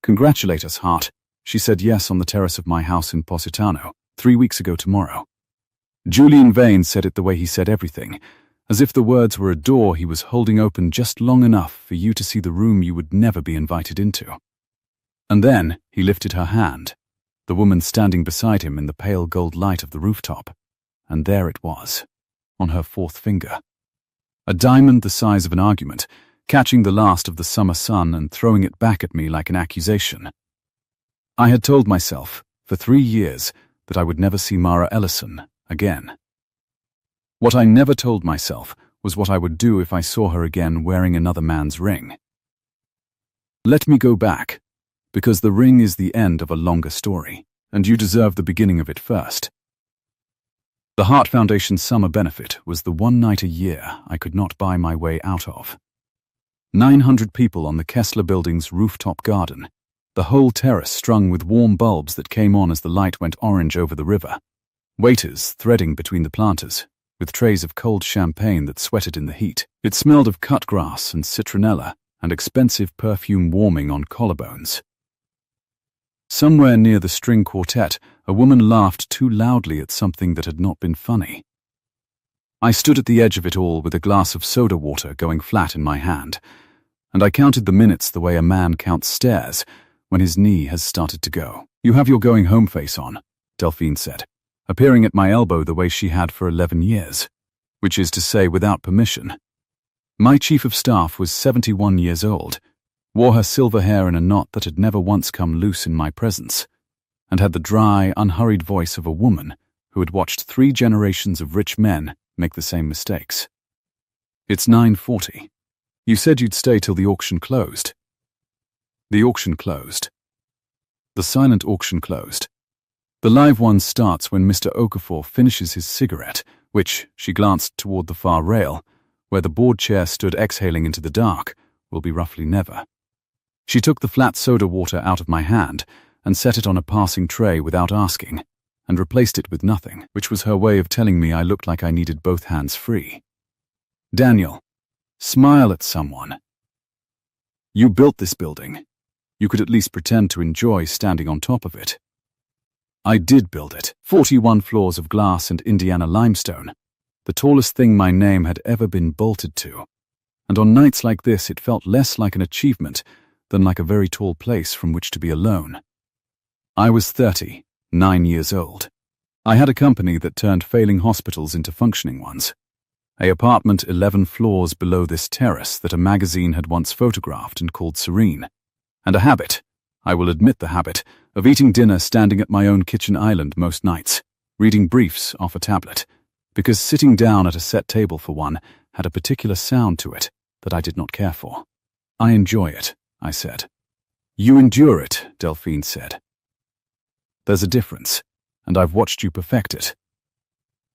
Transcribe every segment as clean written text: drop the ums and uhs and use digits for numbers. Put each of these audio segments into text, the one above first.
"Congratulate us, Hart." She said yes on the terrace of my house in Positano, 3 weeks ago tomorrow. Julian Vane said it the way he said everything, as if the words were a door he was holding open just long enough for you to see the room you would never be invited into. And then he lifted her hand, the woman standing beside him in the pale gold light of the rooftop, and there it was, on her fourth finger. A diamond the size of an argument, catching the last of the summer sun and throwing it back at me like an accusation. I had told myself, for 3 years, that I would never see Mara Ellison again. What I never told myself was what I would do if I saw her again wearing another man's ring. Let me go back, because the ring is the end of a longer story, and you deserve the beginning of it first. The Hart Foundation's summer benefit was the one night a year I could not buy my way out of. 900 people on the Kessler Building's rooftop garden, the whole terrace strung with warm bulbs that came on as the light went orange over the river. Waiters threading between the planters, with trays of cold champagne that sweated in the heat. It smelled of cut grass and citronella and expensive perfume warming on collarbones. Somewhere near the string quartet, a woman laughed too loudly at something that had not been funny. I stood at the edge of it all with a glass of soda water going flat in my hand, and I counted the minutes the way a man counts stairs when his knee has started to go. "You have your going home face on," Delphine said, appearing at my elbow the way she had for 11 years, which is to say without permission. My chief of staff was 71 years old, wore her silver hair in a knot that had never once come loose in my presence, and had the dry, unhurried voice of a woman who had watched 3 generations of rich men make the same mistakes. "It's 9:40. You said you'd stay till the auction closed." The auction closed. The silent auction closed. The live one starts when Mr. Okafor finishes his cigarette, which, she glanced toward the far rail, where the board chair stood exhaling into the dark, will be roughly never. She took the flat soda water out of my hand and set it on a passing tray without asking, and replaced it with nothing, which was her way of telling me I looked like I needed both hands free. "Daniel, smile at someone. You built this building. You could at least pretend to enjoy standing on top of it." I did build it. 41 floors of glass and Indiana limestone, the tallest thing my name had ever been bolted to. And on nights like this it felt less like an achievement than like a very tall place from which to be alone. I was 39 years old. I had a company that turned failing hospitals into functioning ones. A apartment 11 floors below this terrace that a magazine had once photographed and called serene. And a habit, I will admit the habit, of eating dinner standing at my own kitchen island most nights, reading briefs off a tablet, because sitting down at a set table for one had a particular sound to it that I did not care for. "I enjoy it," I said. "You endure it," Delphine said. "There's a difference, and I've watched you perfect it."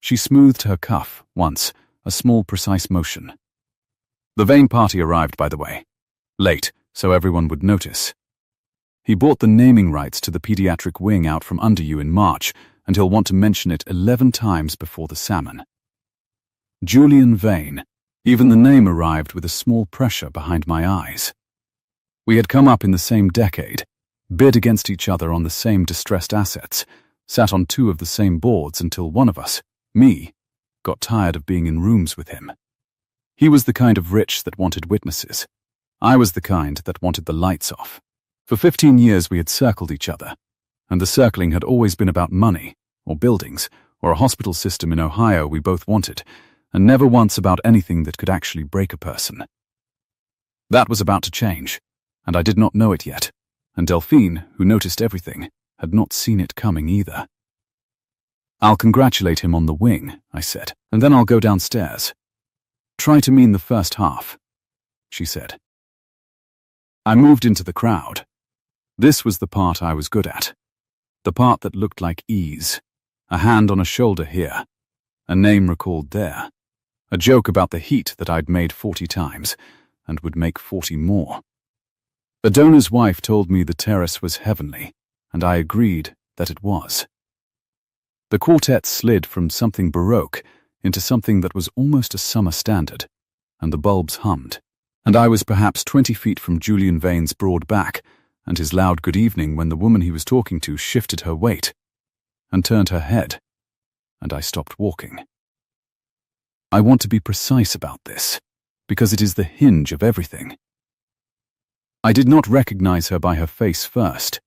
She smoothed her cuff once, a small precise motion. "The Vane party arrived, by the way. Late, so everyone would notice. He bought the naming rights to the pediatric wing out from under you in March, and he'll want to mention it 11 times before the salmon." Julian Vane. Even the name arrived with a small pressure behind my eyes. We had come up in the same decade, bid against each other on the same distressed assets, sat on 2 of the same boards until one of us, me, got tired of being in rooms with him. He was the kind of rich that wanted witnesses. I was the kind that wanted the lights off. For 15 years we had circled each other, and the circling had always been about money, or buildings, or a hospital system in Ohio we both wanted, and never once about anything that could actually break a person. That was about to change, and I did not know it yet, and Delphine, who noticed everything, had not seen it coming either. "I'll congratulate him on the wing," I said, "and then I'll go downstairs. Try to mean the first half," she said. I moved into the crowd. This was the part I was good at. The part that looked like ease. A hand on a shoulder here. A name recalled there. A joke about the heat that I'd made 40 times, and would make 40 more. A donor's wife told me the terrace was heavenly, and I agreed that it was. The quartet slid from something Baroque into something that was almost a summer standard, and the bulbs hummed, and I was perhaps 20 feet from Julian Vane's broad back, and his loud good evening when the woman he was talking to shifted her weight and turned her head, and I stopped walking. I want to be precise about this, because it is the hinge of everything. I did not recognize her by her face first.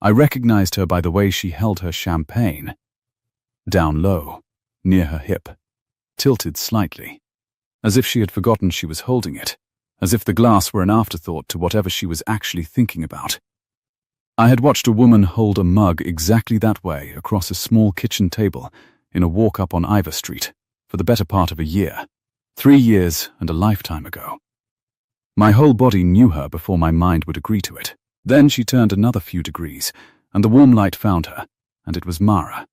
I recognized her by the way she held her champagne, down low, near her hip, tilted slightly, as if she had forgotten she was holding it, as if the glass were an afterthought to whatever she was actually thinking about. I had watched a woman hold a mug exactly that way across a small kitchen table in a walk up on Ivor Street for the better part of a year, 3 years and a lifetime ago. My whole body knew her before my mind would agree to it. Then she turned another few degrees, and the warm light found her, and it was Mara.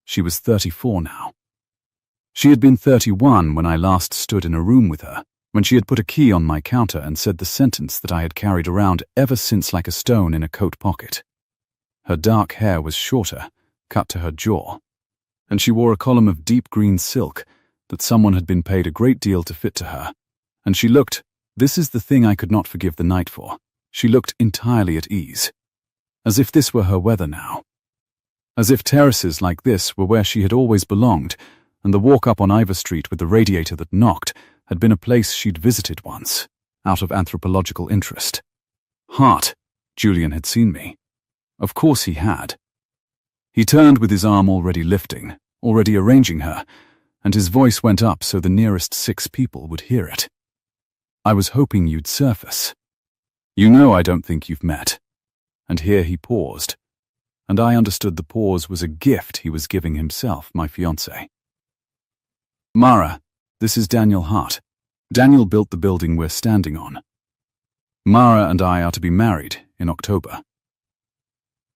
She was 34 now. She had been 31 when I last stood in a room with her, when she had put a key on my counter and said the sentence that I had carried around ever since like a stone in a coat pocket. Her dark hair was shorter, cut to her jaw, and she wore a column of deep green silk that someone had been paid a great deal to fit to her, and she looked, this is the thing I could not forgive the night for, she looked entirely at ease, as if this were her weather now, as if terraces like this were where she had always belonged, and the walk up on Ivor Street with the radiator that knocked had been a place she'd visited once, out of anthropological interest. Hart, Julian had seen me. Of course he had. He turned with his arm already lifting, already arranging her, and his voice went up so the nearest 6 people would hear it. I was hoping you'd surface. You know I don't think you've met. And here he paused, and I understood the pause was a gift he was giving himself, my fiancé. Mara, this is Daniel Hart. Daniel built the building we're standing on. Mara and I are to be married in October.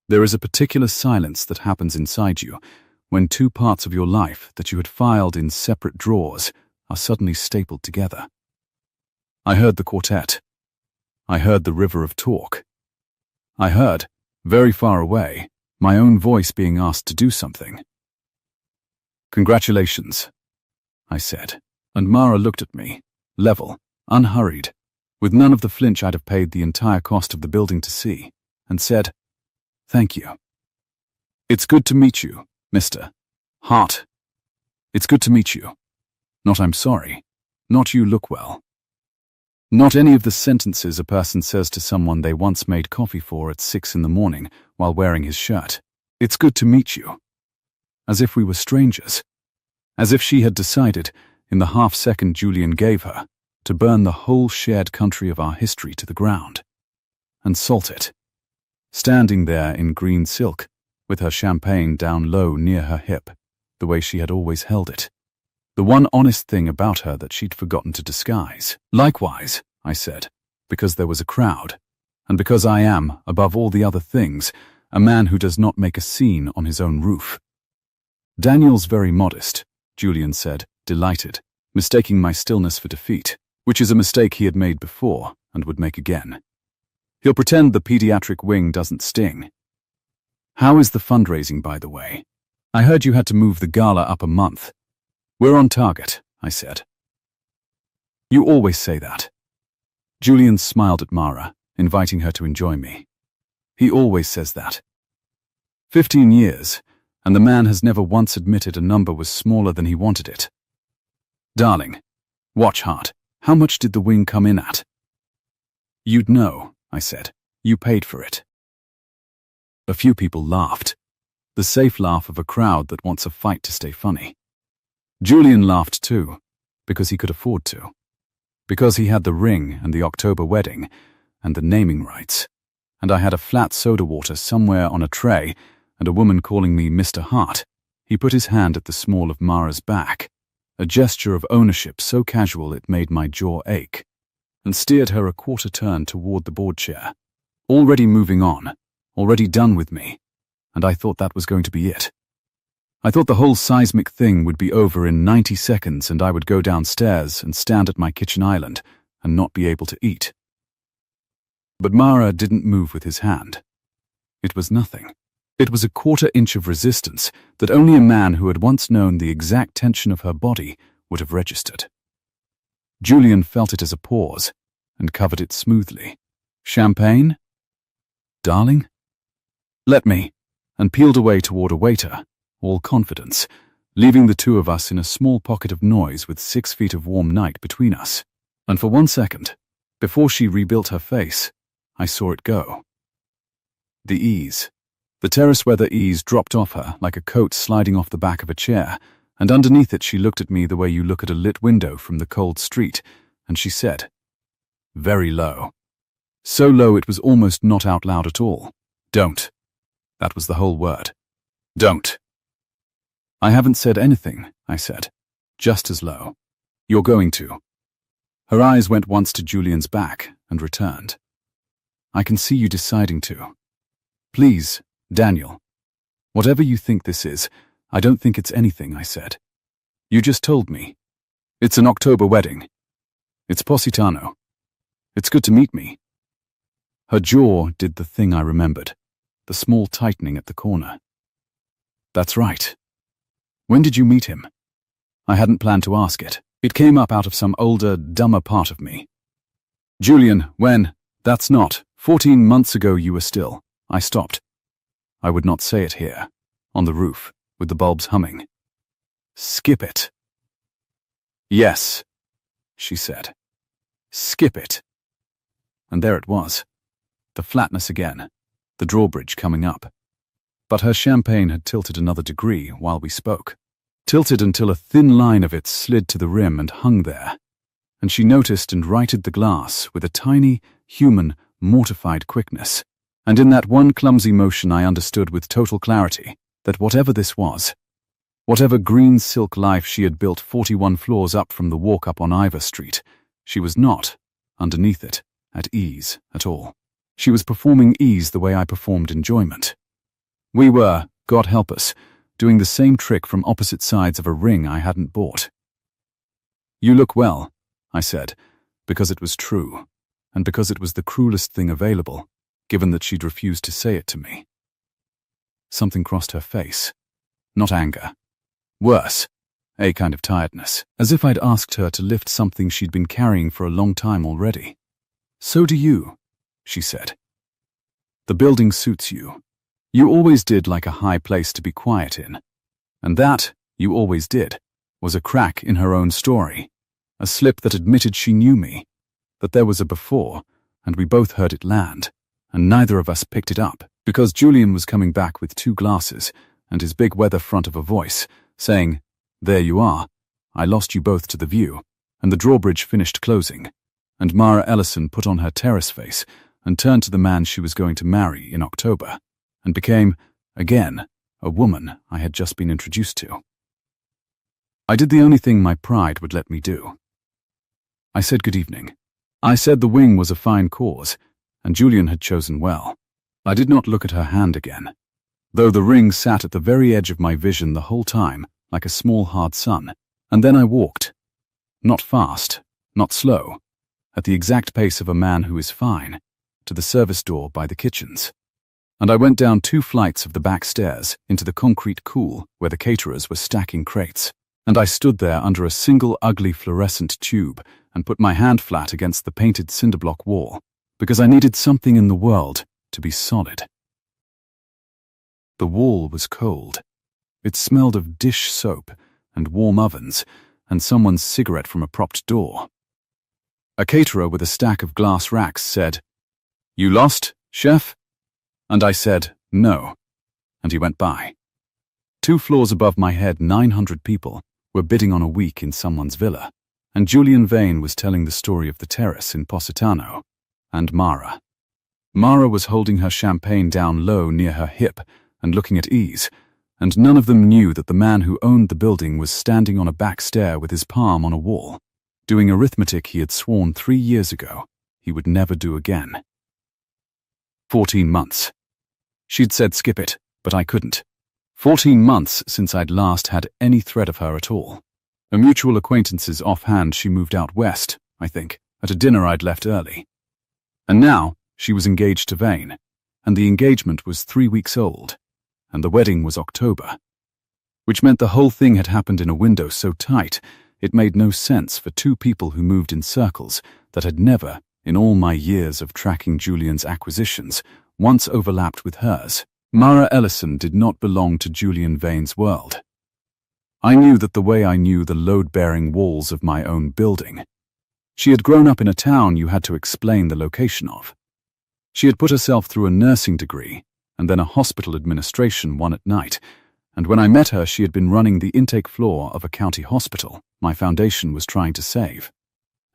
There is a particular silence that happens inside you when 2 parts of your life that you had filed in separate drawers are suddenly stapled together. I heard the quartet. I heard the river of talk. I heard, very far away, my own voice being asked to do something. Congratulations, I said, and Mara looked at me, level, unhurried, with none of the flinch I'd have paid the entire cost of the building to see, and said, Thank you. It's good to meet you, Mr. Hart. It's good to meet you. Not I'm sorry. Not you look well. Not any of the sentences a person says to someone they once made coffee for at 6 in the morning while wearing his shirt. It's good to meet you. As if we were strangers. As if she had decided, in the half-second Julian gave her, to burn the whole shared country of our history to the ground. And salt it. Standing there in green silk, with her champagne down low near her hip, the way she had always held it. The one honest thing about her that she'd forgotten to disguise. Likewise, I said, because there was a crowd, and because I am, above all the other things, a man who does not make a scene on his own roof. Daniel's very modest, Julian said, delighted, mistaking my stillness for defeat, which is a mistake he had made before and would make again. He'll pretend the pediatric wing doesn't sting. How is the fundraising, by the way? I heard you had to move the gala up a month. We're on target, I said. You always say that. Julian smiled at Mara, inviting her to enjoy me. He always says that. 15 years, and the man has never once admitted a number was smaller than he wanted it. Darling, watch Hart. How much did the wing come in at? You'd know, I said. You paid for it. A few people laughed. The safe laugh of a crowd that wants a fight to stay funny. Julian laughed too, because he could afford to. Because he had the ring and the October wedding, and the naming rights. And I had a flat soda water somewhere on a tray, and a woman calling me Mr. Hart. He put his hand at the small of Mara's back, a gesture of ownership so casual it made my jaw ache, and steered her a quarter turn toward the board chair. Already moving on, already done with me, and I thought that was going to be it. I thought the whole seismic thing would be over in 90 seconds and I would go downstairs and stand at my kitchen island and not be able to eat. But Mara didn't move with his hand. It was nothing. It was a quarter-inch of resistance that only a man who had once known the exact tension of her body would have registered. Julian felt it as a pause and covered it smoothly. Champagne? Darling? Let me, and peeled away toward a waiter, all confidence, leaving the two of us in a small pocket of noise with 6 feet of warm night between us. And for 1 second, before she rebuilt her face, I saw it go. The ease. The terrace weather ease dropped off her like a coat sliding off the back of a chair, and underneath it she looked at me the way you look at a lit window from the cold street, and she said, very low. So low it was almost not out loud at all. Don't. That was the whole word. Don't. I haven't said anything, I said. Just as low. You're going to. Her eyes went once to Julian's back and returned. I can see you deciding to. Please, Daniel. Whatever you think this is, I don't think it's anything, I said. You just told me. It's an October wedding. It's Positano. It's good to meet me. Her jaw did the thing I remembered, the small tightening at the corner. That's right. When did you meet him? I hadn't planned to ask it. It came up out of some older, dumber part of me. Julian, when? That's not. 14 months ago you were still. I stopped. I would not say it here, on the roof, with the bulbs humming. Skip it. Yes, she said. Skip it. And there it was. The flatness again, the drawbridge coming up. But her champagne had tilted another degree while we spoke. Tilted until a thin line of it slid to the rim and hung there. And she noticed and righted the glass with a tiny, human, mortified quickness. And in that one clumsy motion I understood with total clarity that whatever this was, whatever green silk life she had built 41 floors up from the walk up on Ivor Street, she was not, underneath it, at ease at all. She was performing ease the way I performed enjoyment. We were, God help us, doing the same trick from opposite sides of a ring I hadn't bought. You look well, I said, because it was true, and because it was the cruelest thing available, given that she'd refused to say it to me. Something crossed her face. Not anger. Worse, a kind of tiredness, as if I'd asked her to lift something she'd been carrying for a long time already. So do you, she said. The building suits you. You always did like a high place to be quiet in. And that, you always did, was a crack in her own story, a slip that admitted she knew me, that there was a before, and we both heard it land, and neither of us picked it up, because Julian was coming back with 2 glasses and his big weather front of a voice, saying, there you are, I lost you both to the view, and the drawbridge finished closing, and Mara Ellison put on her terrace face and turned to the man she was going to marry in October, and became, again, a woman I had just been introduced to. I did the only thing my pride would let me do. I said good evening. I said the wing was a fine cause, and Julian had chosen well. I did not look at her hand again, though the ring sat at the very edge of my vision the whole time, like a small hard sun, and then I walked. Not fast, not slow, at the exact pace of a man who is fine, to the service door by the kitchens. And I went down 2 flights of the back stairs into the concrete cool where the caterers were stacking crates, and I stood there under a single ugly fluorescent tube and put my hand flat against the painted cinderblock wall, because I needed something in the world to be solid. The wall was cold. It smelled of dish soap and warm ovens and someone's cigarette from a propped door. A caterer with a stack of glass racks said, "You lost, chef?" And I said, "No," and he went by. 2 floors above my head, 900 people were bidding on a week in someone's villa, and Julian Vane was telling the story of the terrace in Positano, and Mara. Mara was holding her champagne down low near her hip and looking at ease, and none of them knew that the man who owned the building was standing on a back stair with his palm on a wall, doing arithmetic he had sworn 3 years ago he would never do again. 14 months. She'd said skip it, but I couldn't. 14 months since I'd last had any thread of her at all. A mutual acquaintance's offhand she moved out west, I think, at a dinner I'd left early. And now she was engaged to Vane, and the engagement was 3 weeks old, and the wedding was October, which meant the whole thing had happened in a window so tight it made no sense for 2 people who moved in circles that had never, in all my years of tracking Julian's acquisitions, once overlapped with hers. Mara Ellison did not belong to Julian Vane's world. I knew that the way I knew the load-bearing walls of my own building. She had grown up in a town you had to explain the location of. She had put herself through a nursing degree and then a hospital administration one at night, and when I met her she had been running the intake floor of a county hospital my foundation was trying to save.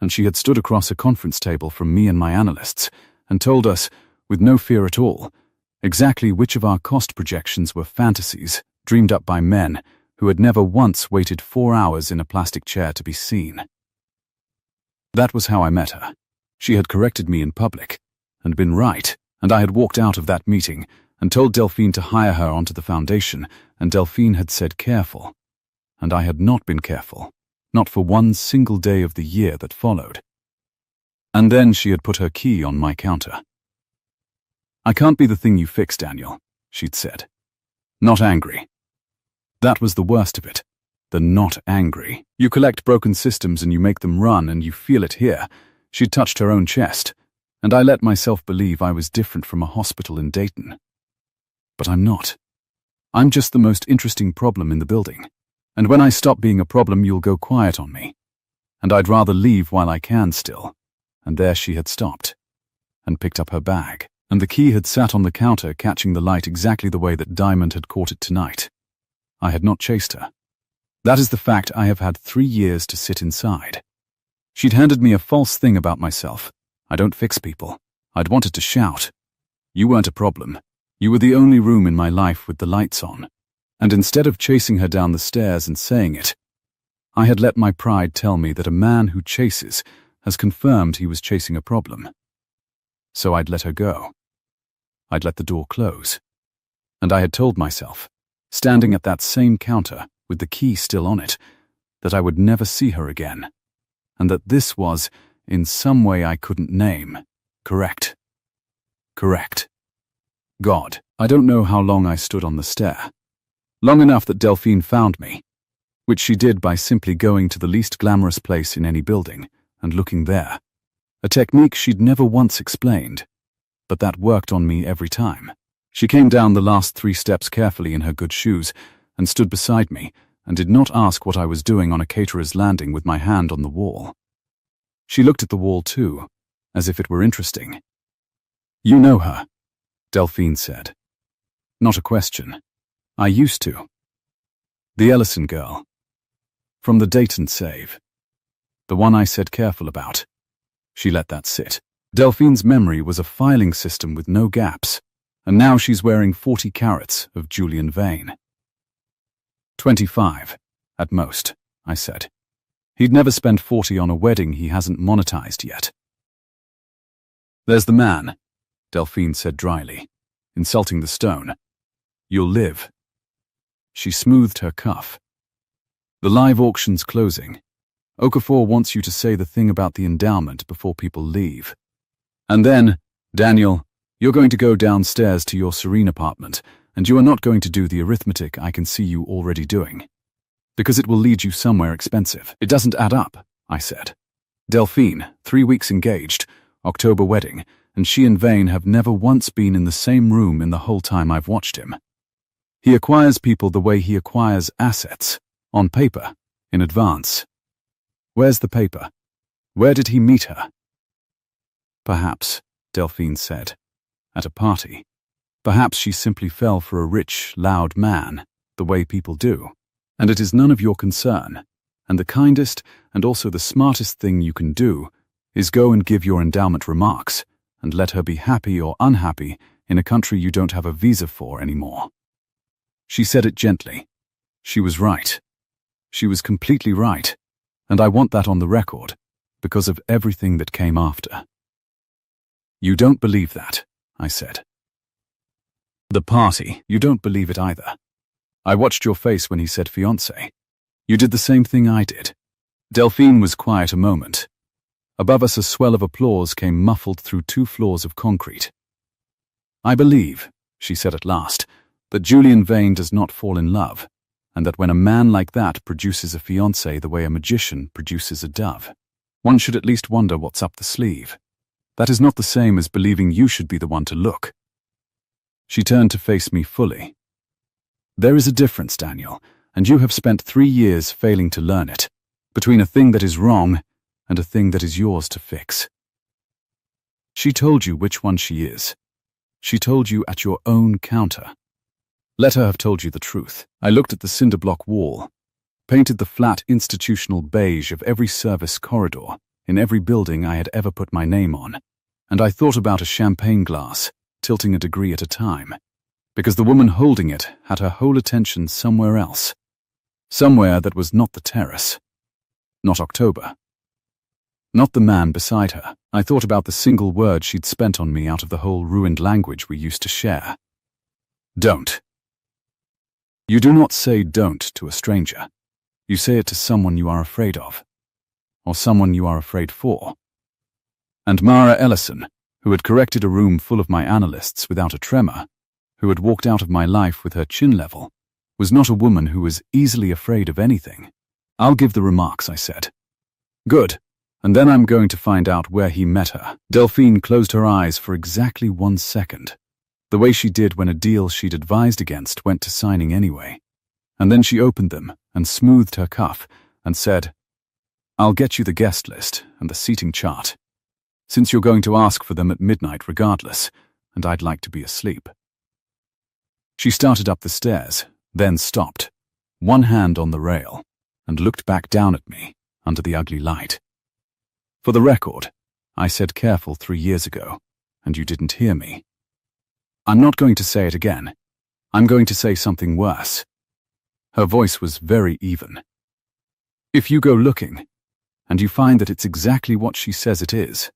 And she had stood across a conference table from me and my analysts and told us, with no fear at all, exactly which of our cost projections were fantasies dreamed up by men who had never once waited 4 hours in a plastic chair to be seen. That was how I met her. She had corrected me in public and been right, and I had walked out of that meeting and told Delphine to hire her onto the foundation, and Delphine had said careful. And I had not been careful, not for one single day of the year that followed. And then she had put her key on my counter. "I can't be the thing you fix, Daniel," she'd said. "Not angry." That was the worst of it. The not angry. "You collect broken systems and you make them run and you feel it here." She'd touched her own chest, and I let myself believe I was different from a hospital in Dayton. But I'm not. I'm just the most interesting problem in the building. And when I stop being a problem, you'll go quiet on me. And I'd rather leave while I can still. And there she had stopped and picked up her bag. And the key had sat on the counter, catching the light exactly the way that Diamond had caught it tonight. I had not chased her. That is the fact I have had 3 years to sit inside. She'd handed me a false thing about myself. I don't fix people. I'd wanted to shout. You weren't a problem. You were the only room in my life with the lights on. And instead of chasing her down the stairs and saying it, I had let my pride tell me that a man who chases has confirmed he was chasing a problem. So I'd let her go. I'd let the door close. And I had told myself, standing at that same counter with the key still on it, that I would never see her again, and that this was, in some way I couldn't name, correct. Correct. God, I don't know how long I stood on the stair. Long enough that Delphine found me, which she did by simply going to the least glamorous place in any building and looking there. A technique she'd never once explained, but that worked on me every time. She came down the last 3 steps carefully in her good shoes and stood beside me and did not ask what I was doing on a caterer's landing with my hand on the wall. She looked at the wall too, as if it were interesting. "You know her," Delphine said. Not a question. I used to. The Ellison girl. From the Dayton save. The one I said careful about. She let that sit. Delphine's memory was a filing system with no gaps, and now she's wearing 40 carats of Julian Vane. 25, at most, I said. He'd never spend 40 on a wedding he hasn't monetized yet. "There's the man," Delphine said dryly, insulting the stone. "You'll live." She smoothed her cuff. "The live auction's closing. Okafor wants you to say the thing about the endowment before people leave. And then, Daniel, you're going to go downstairs to your serene apartment, and you are not going to do the arithmetic I can see you already doing. Because it will lead you somewhere expensive. It doesn't add up," I said. "Delphine, 3 weeks engaged, October wedding, and she and Vane have never once been in the same room in the whole time I've watched him. He acquires people the way he acquires assets, on paper, in advance. Where's the paper? Where did he meet her?" "Perhaps," Delphine said, "at a party. Perhaps she simply fell for a rich, loud man, the way people do. And it is none of your concern, and the kindest and also the smartest thing you can do is go and give your endowment remarks and let her be happy or unhappy in a country you don't have a visa for anymore." She said it gently. She was right. She was completely right, and I want that on the record, because of everything that came after. "You don't believe that," I said. "The party, you don't believe it either. I watched your face when he said fiancé. You did the same thing I did." Delphine was quiet a moment. Above us a swell of applause came muffled through 2 floors of concrete. "I believe," she said at last, "that Julian Vane does not fall in love, and that when a man like that produces a fiancé the way a magician produces a dove, one should at least wonder what's up the sleeve. That is not the same as believing you should be the one to look. She turned to face me fully. There is a difference, Daniel, and you have spent 3 years failing to learn it, between a thing that is wrong and a thing that is yours to fix. She told you which one she is. She told you at your own counter. Let her have told you the truth. I looked at the cinder block wall, painted the flat institutional beige of every service corridor in every building I had ever put my name on, and I thought about a champagne glass, tilting a degree at a time, because the woman holding it had her whole attention somewhere else, somewhere that was not the terrace, not October, not the man beside her. I thought about the single word she'd spent on me out of the whole ruined language we used to share. Don't. You do not say don't to a stranger. You say it to someone you are afraid of, or someone you are afraid for. And Mara Ellison, who had corrected a room full of my analysts without a tremor, who had walked out of my life with her chin level, was not a woman who was easily afraid of anything. I'll give the remarks, I said. Good. And then I'm going to find out where he met her. Delphine closed her eyes for exactly 1 second, the way she did when a deal she'd advised against went to signing anyway. And then she opened them and smoothed her cuff and said, I'll get you the guest list and the seating chart, since you're going to ask for them at midnight regardless, and I'd like to be asleep. She started up the stairs, then stopped, one hand on the rail, and looked back down at me under the ugly light. For the record, I said careful 3 years ago, and you didn't hear me. I'm not going to say it again. I'm going to say something worse. Her voice was very even. If you go looking, and you find that it's exactly what she says it is,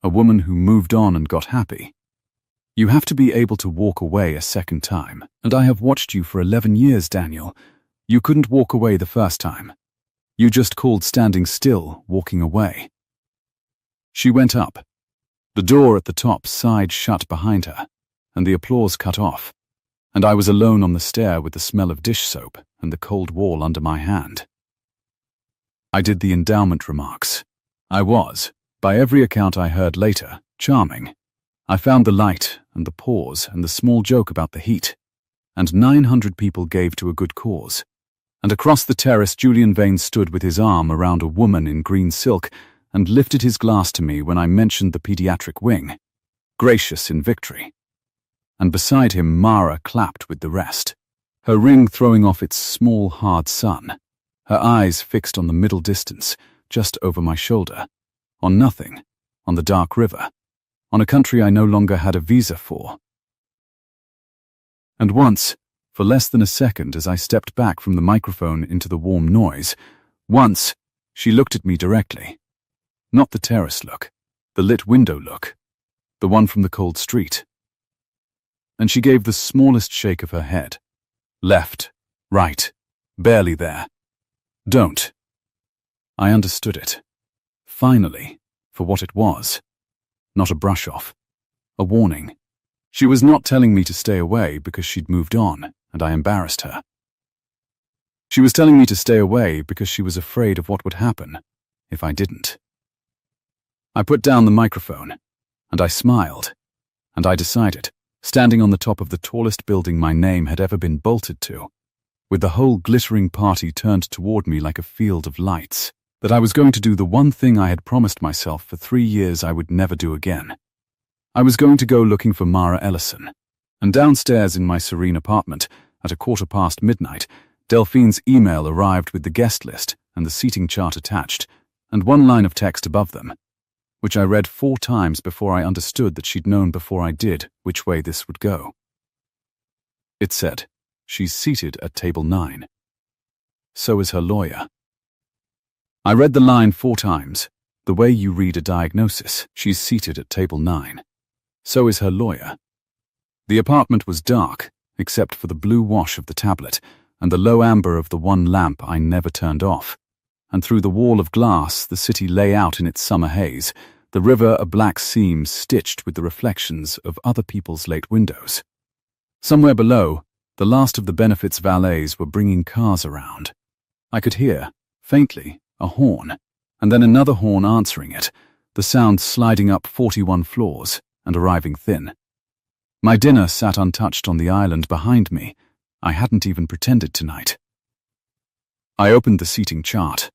a woman who moved on and got happy, you have to be able to walk away a second time. And I have watched you for 11 years, Daniel. You couldn't walk away the first time. You just called standing still walking away. She went up. The door at the top sighed shut behind her, and the applause cut off, and I was alone on the stair with the smell of dish soap and the cold wall under my hand. I did the endowment remarks. I was, by every account I heard later, charming. I found the light and the pause and the small joke about the heat, and 900 people gave to a good cause. And across the terrace Julian Vane stood with his arm around a woman in green silk and lifted his glass to me when I mentioned the pediatric wing, gracious in victory. And beside him Mara clapped with the rest, her ring throwing off its small hard sun, her eyes fixed on the middle distance, just over my shoulder, on nothing, on the dark river, on a country I no longer had a visa for. And once, for less than a second as I stepped back from the microphone into the warm noise, once she looked at me directly. Not the terrace look, the lit window look, the one from the cold street. And she gave the smallest shake of her head. Left, right, barely there. Don't. I understood it. Finally, for what it was. Not a brush-off. A warning. She was not telling me to stay away because she'd moved on, and I embarrassed her. She was telling me to stay away because she was afraid of what would happen if I didn't. I put down the microphone, and I smiled, and I decided, standing on the top of the tallest building my name had ever been bolted to, with the whole glittering party turned toward me like a field of lights, that I was going to do the one thing I had promised myself for 3 years I would never do again. I was going to go looking for Mara Ellison, and downstairs in my serene apartment, at 1:15 midnight, Delphine's email arrived with the guest list and the seating chart attached, and one line of text above them, which I read 4 times before I understood that she'd known before I did which way this would go. It said, she's seated at table 9. So is her lawyer. I read the line 4 times, the way you read a diagnosis. She's seated at table 9. So is her lawyer. The apartment was dark, except for the blue wash of the tablet and the low amber of the one lamp I never turned off. And through the wall of glass the city lay out in its summer haze, the river a black seam stitched with the reflections of other people's late windows. Somewhere below, the last of the benefits valets were bringing cars around. I could hear, faintly, a horn, and then another horn answering it, the sound sliding up 41 floors and arriving thin. My dinner sat untouched on the island behind me. I hadn't even pretended tonight. I opened the seating chart.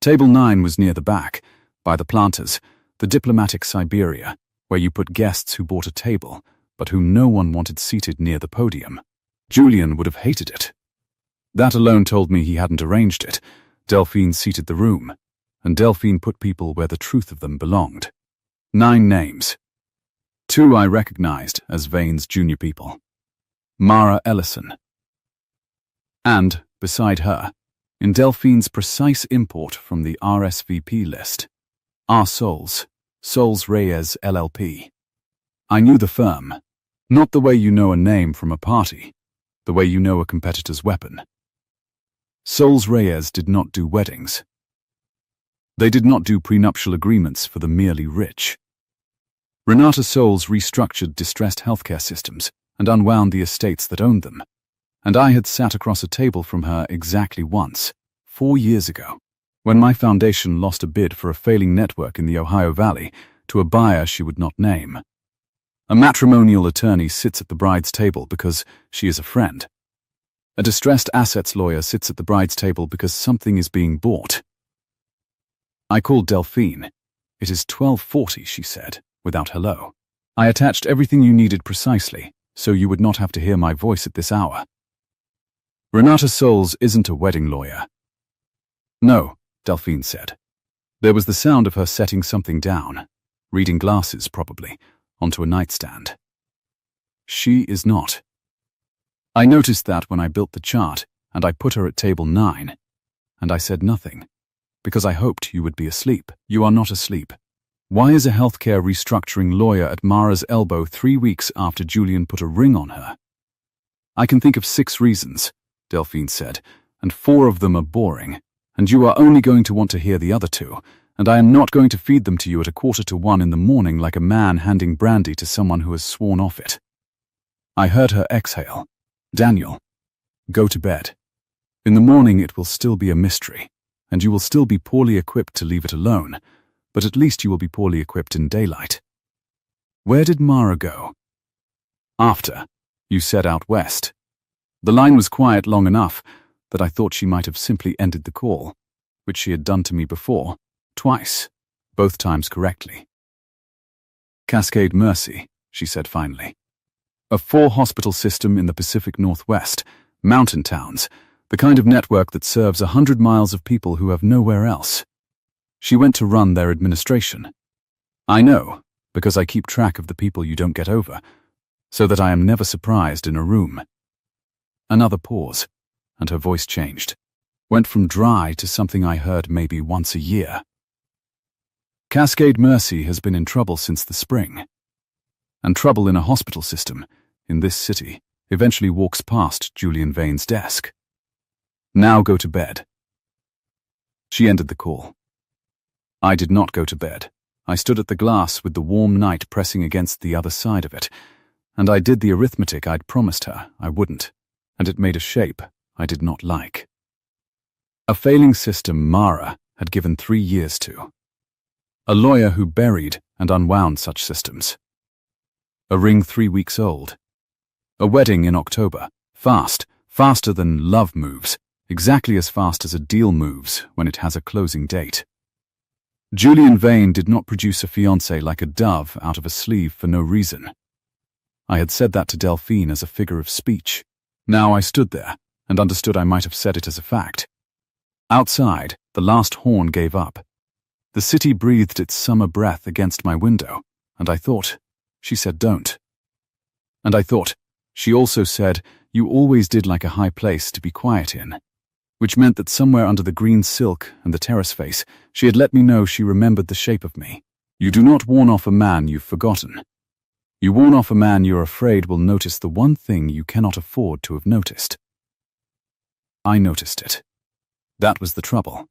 Table 9 was near the back, by the planters, the diplomatic Siberia, where you put guests who bought a table, but whom no one wanted seated near the podium. Julian would have hated it. That alone told me he hadn't arranged it. Delphine seated the room, and Delphine put people where the truth of them belonged. 9 names. 2 I recognized as Vane's junior people. Mara Ellison. And, beside her, in Delphine's precise import from the RSVP list, R. Soles Reyes LLP. I knew the firm, not the way you know a name from a party, the way you know a competitor's weapon. Soles Reyes did not do weddings. They did not do prenuptial agreements for the merely rich. Renata Soles restructured distressed healthcare systems and unwound the estates that owned them, and I had sat across a table from her exactly once, 4 years ago, when my foundation lost a bid for a failing network in the Ohio Valley to a buyer she would not name. A matrimonial attorney sits at the bride's table because she is a friend. A distressed assets lawyer sits at the bride's table because something is being bought. I called Delphine. It is 12:40, she said, without hello. I attached everything you needed precisely, so you would not have to hear my voice at this hour. Renata Soles isn't a wedding lawyer. No, Delphine said. There was the sound of her setting something down, reading glasses probably, onto a nightstand. She is not. I noticed that when I built the chart, and I put her at table 9, and I said nothing, because I hoped you would be asleep. You are not asleep. Why is a healthcare restructuring lawyer at Mara's elbow 3 weeks after Julian put a ring on her? I can think of 6 reasons, Delphine said, and 4 of them are boring, and you are only going to want to hear the other 2, and I am not going to feed them to you at 1:45 in the morning like a man handing brandy to someone who has sworn off it. I heard her exhale. Daniel, go to bed. In the morning it will still be a mystery, and you will still be poorly equipped to leave it alone, but at least you will be poorly equipped in daylight. Where did Mara go? After, you said out west. The line was quiet long enough that I thought she might have simply ended the call, which she had done to me before, twice, both times correctly. Cascade Mercy, she said finally. A 4-hospital system in the Pacific Northwest, mountain towns, the kind of network that serves 100 miles of people who have nowhere else. She went to run their administration. I know, because I keep track of the people you don't get over, so that I am never surprised in a room. Another pause, and her voice changed, went from dry to something I heard maybe once a year. Cascade Mercy has been in trouble since the spring. And trouble in a hospital system, in this city, eventually walks past Julian Vane's desk. Now go to bed. She ended the call. I did not go to bed. I stood at the glass with the warm night pressing against the other side of it, and I did the arithmetic I'd promised her I wouldn't, and it made a shape I did not like. A failing system Mara had given 3 years to. A lawyer who buried and unwound such systems. A ring 3 weeks old. A wedding in October, faster than love moves, exactly as fast as a deal moves when it has a closing date. Julian Vane did not produce a fiancé like a dove out of a sleeve for no reason. I had said that to Delphine as a figure of speech. Now I stood there and understood I might have said it as a fact. Outside, the last horn gave up. The city breathed its summer breath against my window, and I thought, she said don't. And I thought, she also said, you always did like a high place to be quiet in, which meant that somewhere under the green silk and the terrace face, she had let me know she remembered the shape of me. You do not warn off a man you've forgotten. You warn off a man you're afraid will notice the one thing you cannot afford to have noticed. I noticed it. That was the trouble.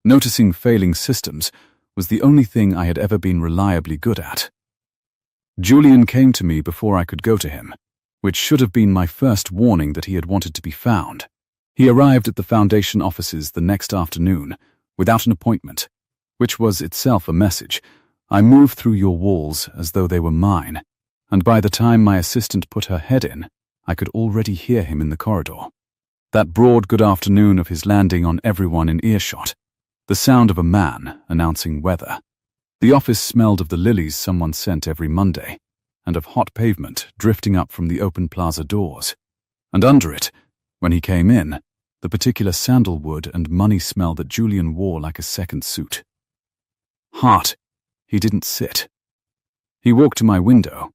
Noticing failing systems was the only thing I had ever been reliably good at. Julian came to me before I could go to him, which should have been my first warning that he had wanted to be found. He arrived at the Foundation offices the next afternoon, without an appointment, which was itself a message. I moved through your walls as though they were mine, and by the time my assistant put her head in, I could already hear him in the corridor. That broad good afternoon of his landing on everyone in earshot, the sound of a man announcing weather. The office smelled of the lilies someone sent every Monday, and of hot pavement drifting up from the open plaza doors. And under it, when he came in, the particular sandalwood and money smell that Julian wore like a second suit. Heart, he didn't sit. He walked to my window.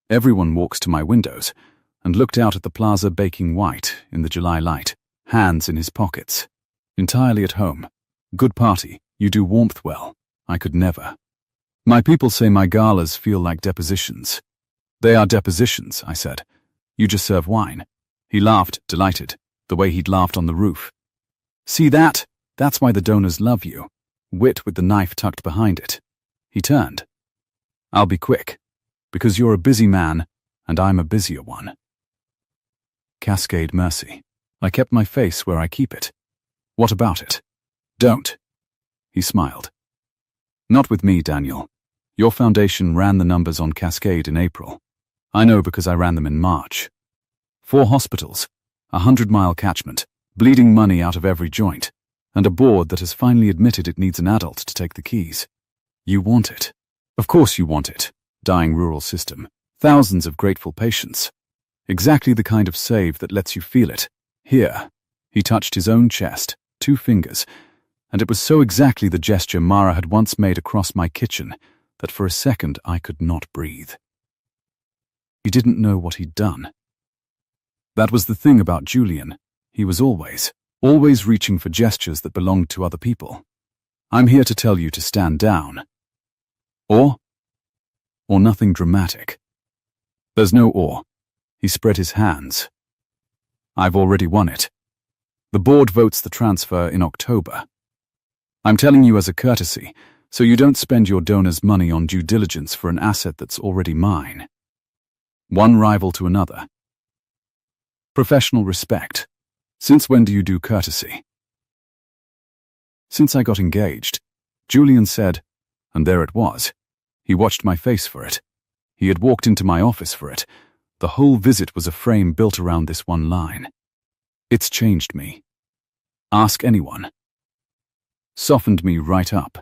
Everyone walks to my windows, and looked out at the plaza baking white in the July light, hands in his pockets. Entirely at home. Good party, you do warmth well. I could never. My people say my galas feel like depositions. They are depositions, I said. You just serve wine. He laughed, delighted, the way he'd laughed on the roof. See that? That's why the donors love you. Wit with the knife tucked behind it. He turned. I'll be quick, because you're a busy man, and I'm a busier one. Cascade mercy. I kept my face where I keep it. What about it? Don't. He smiled. Not with me, Daniel. Your foundation ran the numbers on Cascade in April. I know because I ran them in March. 4 hospitals, 100-mile catchment, bleeding money out of every joint, and a board that has finally admitted it needs an adult to take the keys. You want it. Of course you want it. Dying rural system. Thousands of grateful patients. Exactly the kind of save that lets you feel it. Here. He touched his own chest, 2 fingers, and it was so exactly the gesture Mara had once made across my kitchen that for a second I could not breathe. He didn't know what he'd done. That was the thing about Julian. He was always reaching for gestures that belonged to other people. I'm here to tell you to stand down. Or nothing dramatic. There's no or. He spread his hands. I've already won it. The board votes the transfer in October. I'm telling you as a courtesy, so you don't spend your donors' money on due diligence for an asset that's already mine. One rival to another. Professional respect. Since when do you do courtesy? Since I got engaged, Julian said, and there it was. He watched my face for it. He had walked into my office for it. The whole visit was a frame built around this one line. It's changed me. Ask anyone. Softened me right up.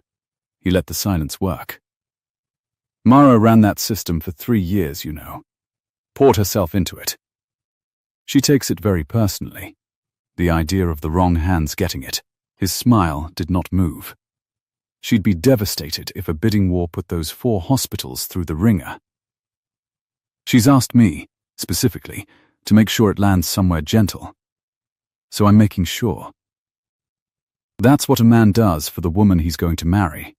He let the silence work. Mara ran that system for 3 years, you know. Poured herself into it. She takes it very personally. The idea of the wrong hands getting it. His smile did not move. She'd be devastated if a bidding war put those 4 hospitals through the ringer. She's asked me, specifically, to make sure it lands somewhere gentle. So I'm making sure. That's what a man does for the woman he's going to marry.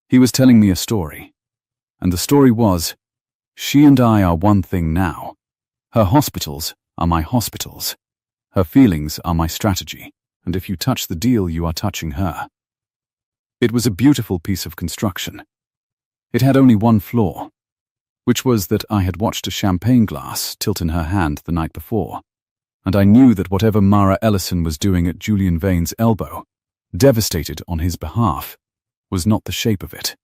He was telling me a story. And the story was, she and I are one thing now. Her hospitals are my hospitals. Her feelings are my strategy. And if you touch the deal, you are touching her. It was a beautiful piece of construction. It had only one flaw, which was that I had watched a champagne glass tilt in her hand the night before, and I knew that whatever Mara Ellison was doing at Julian Vane's elbow, devastated on his behalf, was not the shape of it.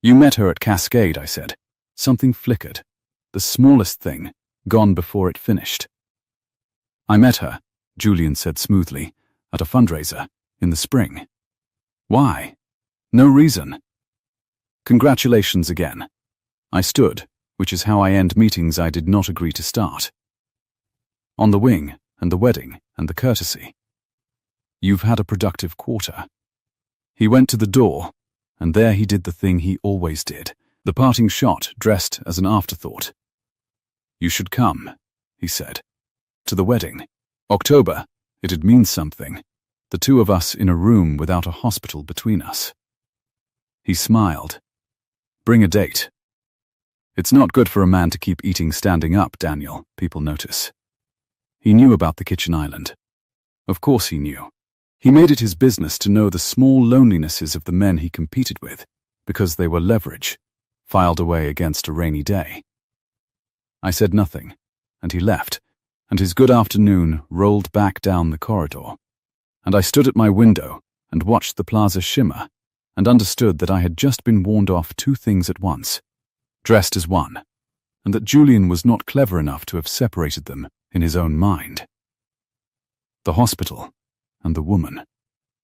You met her at Cascade, I said. Something flickered. The smallest thing, gone before it finished. I met her, Julian said smoothly, at a fundraiser, in the spring. Why? No reason. Congratulations again. I stood, which is how I end meetings I did not agree to start. On the wing, and the wedding, and the courtesy. You've had a productive quarter. He went to the door, and there he did the thing he always did, the parting shot dressed as an afterthought. You should come, he said. To the wedding. October, it'd mean something. The 2 of us in a room without a hospital between us. He smiled. Bring a date. It's not good for a man to keep eating standing up, Daniel, people notice. He knew about the kitchen island. Of course he knew. He made it his business to know the small lonelinesses of the men he competed with, because they were leverage, filed away against a rainy day. I said nothing, and he left, and his good afternoon rolled back down the corridor. And I stood at my window and watched the plaza shimmer and understood that I had just been warned off 2 things at once, dressed as one. and that Julian was not clever enough to have separated them in his own mind. The hospital and the woman.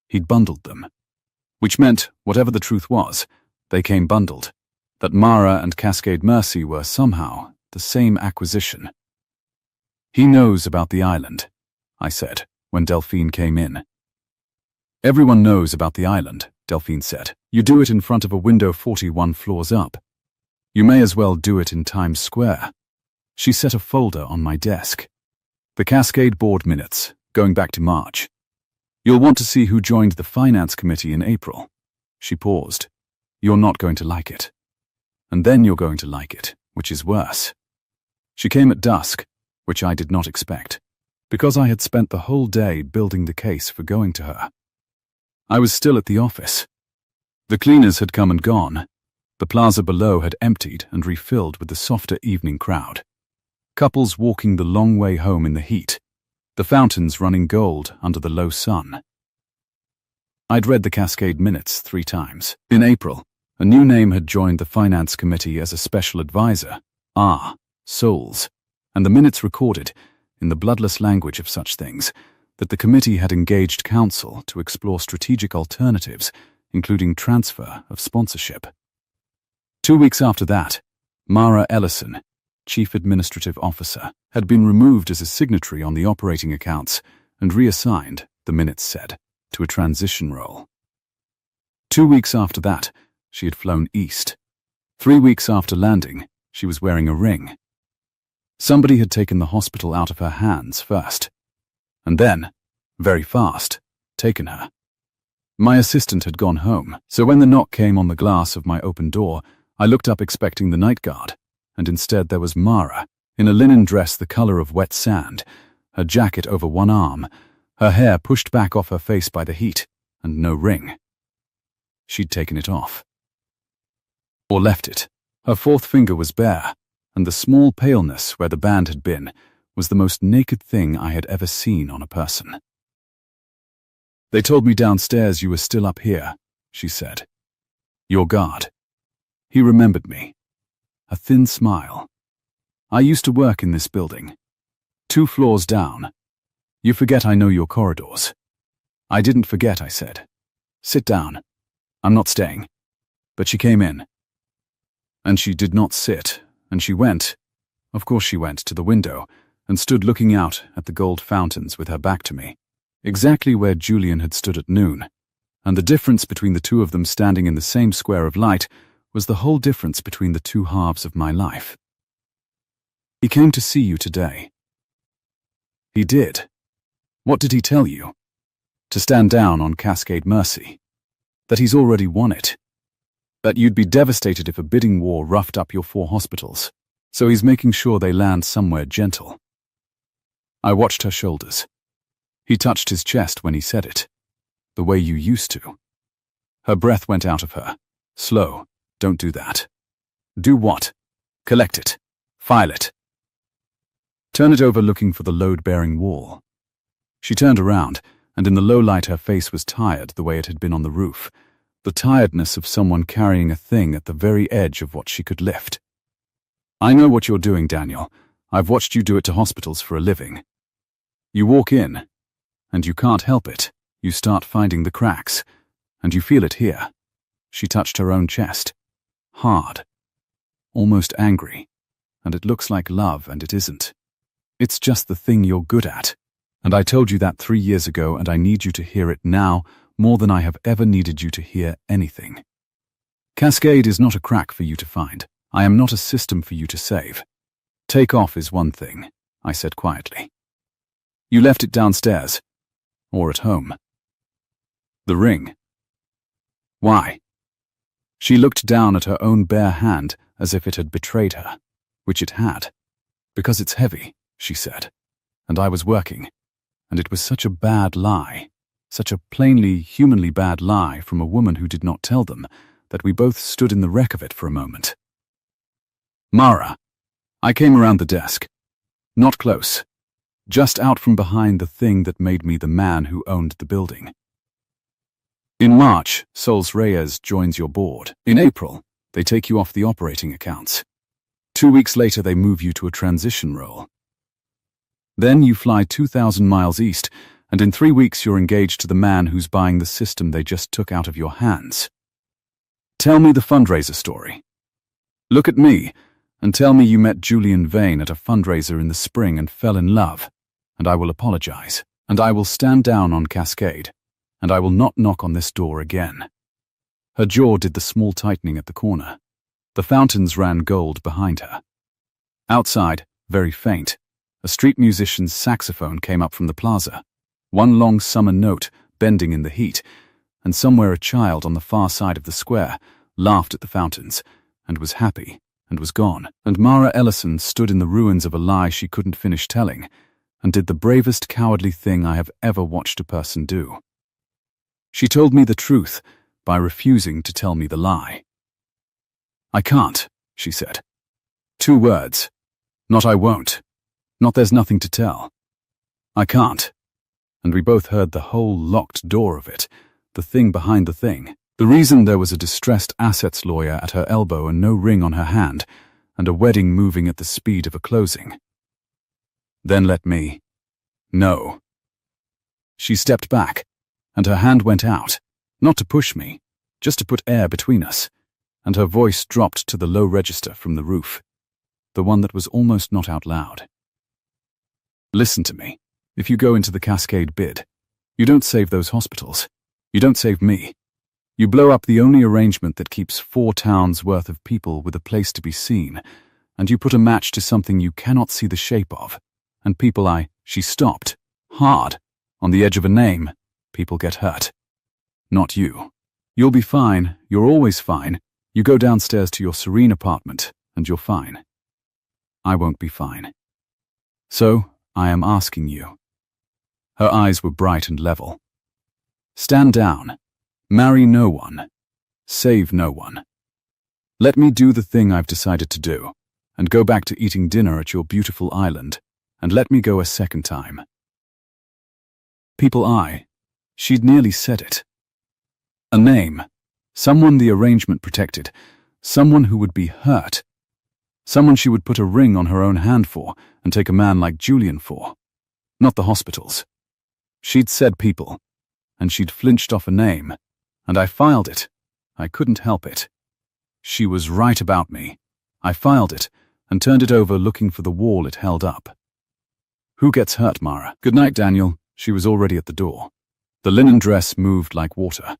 He'd bundled them. Which meant, whatever the truth was, they came bundled. That Mara and Cascade Mercy were somehow the same acquisition. "He knows about the island," I said, when Delphine came in. "Everyone knows about the island," Delphine said. "You do it in front of a window 41 floors up. You may as well do it in Times Square." She set a folder on my desk. "The Cascade Board minutes, going back to March. You'll want to see who joined the Finance Committee in April." She paused. "You're not going to like it. And then you're going to like it, which is worse." She came at dusk, which I did not expect, because I had spent the whole day building the case for going to her. I was still at the office. The cleaners had come and gone. The plaza below had emptied and refilled with the softer evening crowd. Couples walking the long way home in the heat, the fountains running gold under the low sun. I'd read the Cascade minutes 3 times. In April, a new name had joined the Finance Committee as a special advisor, Souls, and the minutes recorded, in the bloodless language of such things, that the committee had engaged counsel to explore strategic alternatives, including transfer of sponsorship. 2 weeks after that, Mara Ellison, Chief Administrative Officer, had been removed as a signatory on the operating accounts and reassigned, the minutes said, to a transition role. 2 weeks after that, she had flown east. 3 weeks after landing, she was wearing a ring. Somebody had taken the hospital out of her hands first, and then, very fast, taken her. My assistant had gone home, so when the knock came on the glass of my open door, I looked up expecting the night guard, and instead there was Mara, in a linen dress the color of wet sand, her jacket over one arm, her hair pushed back off her face by the heat, and no ring. She'd taken it off. Or left it. Her 4th finger was bare, and the small paleness where the band had been was the most naked thing I had ever seen on a person. "They told me downstairs you were still up here," she said. "Your guard." He remembered me. A thin smile. "I used to work in this building. 2 floors down. You forget I know your corridors." "I didn't forget," I said. "Sit down. I'm not staying." But she came in. And she did not sit, and she went, of course she went, to the window, and stood looking out at the gold fountains with her back to me, exactly where Julian had stood at noon, and the difference between the two of them standing in the same square of light was the whole difference between the 2 halves of my life. "He came to see you today." "He did? What did he tell you?" "To stand down on Cascade Mercy. That he's already won it. That you'd be devastated if a bidding war roughed up your 4 hospitals, so he's making sure they land somewhere gentle." I watched her shoulders. He touched his chest when he said it, the way you used to. Her breath went out of her. "Slow. Don't do that." "Do what?" "Collect it. File it. Turn it over looking for the load-bearing wall." She turned around, and in the low light her face was tired the way it had been on the roof, the tiredness of someone carrying a thing at the very edge of what she could lift. "I know what you're doing, Daniel. I've watched you do it to hospitals for a living. You walk in, and you can't help it. You start finding the cracks, and you feel it here." She touched her own chest. "Hard. Almost angry. And it looks like love, and it isn't. It's just the thing you're good at. And I told you that 3 years ago, and I need you to hear it now more than I have ever needed you to hear anything. Cascade is not a crack for you to find. I am not a system for you to save. Take off is one thing," I said quietly. "You left it downstairs. Or at home." "The ring. Why?" She looked down at her own bare hand as if it had betrayed her, which it had. "Because it's heavy," she said, "and I was working, and it was such a bad lie, such a plainly, humanly bad lie from a woman who did not tell them, that we both stood in the wreck of it for a moment." "Mara." I came around the desk. Not close. Just out from behind the thing that made me the man who owned the building. "In March, Sols Reyes joins your board. In April, they take you off the operating accounts. 2 weeks later, they move you to a transition role. Then you fly 2,000 miles east, and in 3 weeks you're engaged to the man who's buying the system they just took out of your hands. Tell me the fundraiser story. Look at me, and tell me you met Julian Vane at a fundraiser in the spring and fell in love, and I will apologize, and I will stand down on Cascade, and I will not knock on this door again. Her jaw did the small tightening at the corner. The fountains ran gold behind her. Outside, very faint, a street musician's saxophone came up from the plaza, one long summer note bending in the heat, and somewhere a child on the far side of the square laughed at the fountains, and was happy, and was gone. And Mara Ellison stood in the ruins of a lie she couldn't finish telling, and did the bravest cowardly thing I have ever watched a person do. She told me the truth by refusing to tell me the lie. I can't, she said. 2 words. Not I won't. Not there's nothing to tell. I can't. And we both heard the whole locked door of it, the thing behind the thing. The reason there was a distressed assets lawyer at her elbow and no ring on her hand, and a wedding moving at the speed of a closing. Then let me. No. She stepped back, and her hand went out, not to push me, just to put air between us, and her voice dropped to the low register from the roof, the one that was almost not out loud. Listen to me. If you go into the Cascade bid, you don't save those hospitals. You don't save me. You blow up the only arrangement that keeps 4 towns worth of people with a place to be seen, and you put a match to something you cannot see the shape of, and people She stopped, hard, on the edge of a name. People get hurt. Not you. You'll be fine. You're always fine. You go downstairs to your serene apartment, and you're fine. I won't be fine. So, I am asking you. Her eyes were bright and level. Stand down. Marry no one. Save no one. Let me do the thing I've decided to do, and go back to eating dinner at your beautiful island, and let me go a second time. People She'd nearly said it. A name. Someone the arrangement protected. Someone who would be hurt. Someone she would put a ring on her own hand for and take a man like Julian for. Not the hospitals. She'd said people, and she'd flinched off a name, and I filed it. I couldn't help it. She was right about me. I filed it and turned it over looking for the wall it held up. Who gets hurt, Mara? Good night, Daniel. She was already at the door. The linen dress moved like water.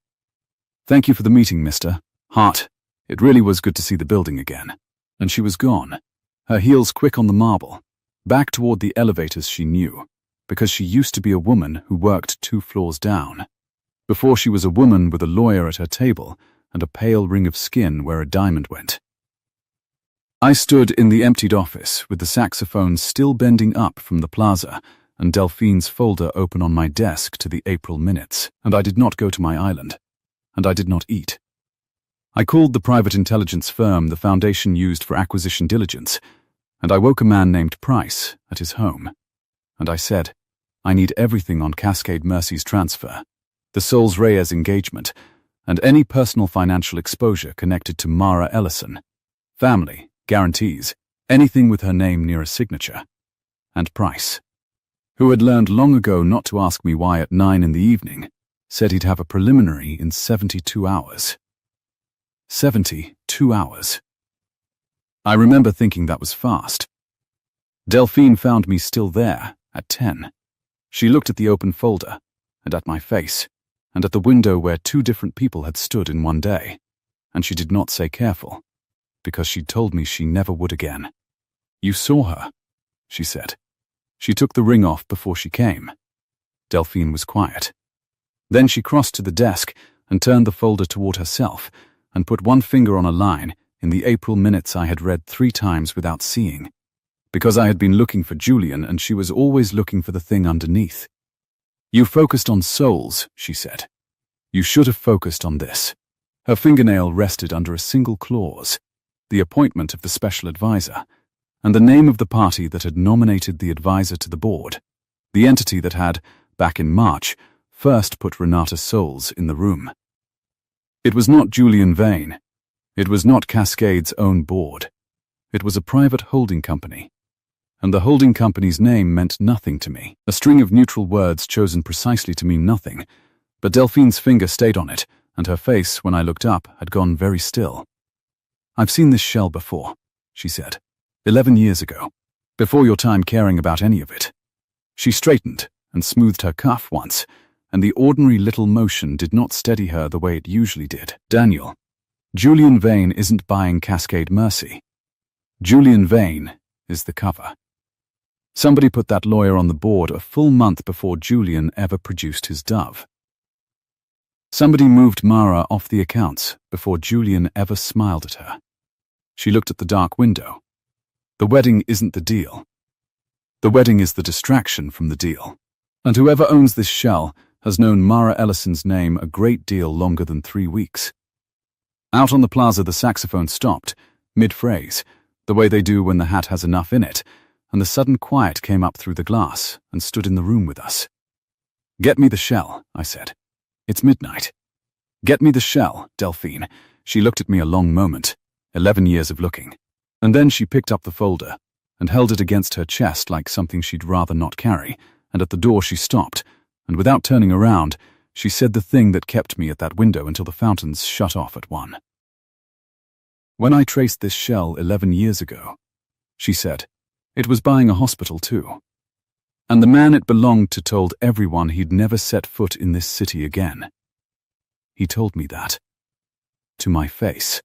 Thank you for the meeting, Mr. Hart. It really was good to see the building again. And she was gone, her heels quick on the marble, back toward the elevators she knew, because she used to be a woman who worked 2 floors down. Before she was a woman with a lawyer at her table and a pale ring of skin where a diamond went. I stood in the emptied office with the saxophone still bending up from the plaza and Delphine's folder open on my desk to the April minutes, and I did not go to my island, and I did not eat. I called the private intelligence firm the Foundation used for acquisition diligence, and I woke a man named Price at his home, and I said, I need everything on Cascade Mercy's transfer, the Soles Reyes engagement, and any personal financial exposure connected to Mara Ellison, family, guarantees, anything with her name near a signature, and Price, who had learned long ago not to ask me why at 9 in the evening, said he'd have a preliminary in 72 hours. 72 hours. I remember thinking that was fast. Delphine found me still there at 10. She looked at the open folder, and at my face, and at the window where 2 different people had stood in one day, and she did not say careful, because she'd told me she never would again. You saw her, she said. She took the ring off before she came. Delphine was quiet. Then she crossed to the desk and turned the folder toward herself and put one finger on a line in the April minutes I had read 3 times without seeing, because I had been looking for Julian and she was always looking for the thing underneath. You focused on souls, she said. You should have focused on this. Her fingernail rested under a single clause, the appointment of the special advisor, and the name of the party that had nominated the advisor to the board, the entity that had, back in March, first put Renata Souls in the room. It was not Julian Vane. It was not Cascade's own board. It was a private holding company, and the holding company's name meant nothing to me. A string of neutral words chosen precisely to mean nothing, but Delphine's finger stayed on it, and her face, when I looked up, had gone very still. "I've seen this shell before," she said. 11 years ago, before your time caring about any of it." She straightened and smoothed her cuff once, and the ordinary little motion did not steady her the way it usually did. "Daniel, Julian Vane isn't buying Cascade Mercy. Julian Vane is the cover. Somebody put that lawyer on the board a full month before Julian ever produced his dove. Somebody moved Mara off the accounts before Julian ever smiled at her." She looked at the dark window. "The wedding isn't the deal. The wedding is the distraction from the deal. And whoever owns this shell has known Mara Ellison's name a great deal longer than 3 weeks." Out on the plaza, the saxophone stopped, mid-phrase, the way they do when the hat has enough in it, and the sudden quiet came up through the glass and stood in the room with us. "Get me the shell," I said. "It's midnight." "Get me the shell, Delphine." She looked at me a long moment, 11 years of looking, and then she picked up the folder and held it against her chest like something she'd rather not carry, and at the door she stopped, and without turning around, she said the thing that kept me at that window until the fountains shut off at 1. "When I traced this shell 11 years ago," she said, "it was buying a hospital too. And the man it belonged to told everyone he'd never set foot in this city again. He told me that. To my face.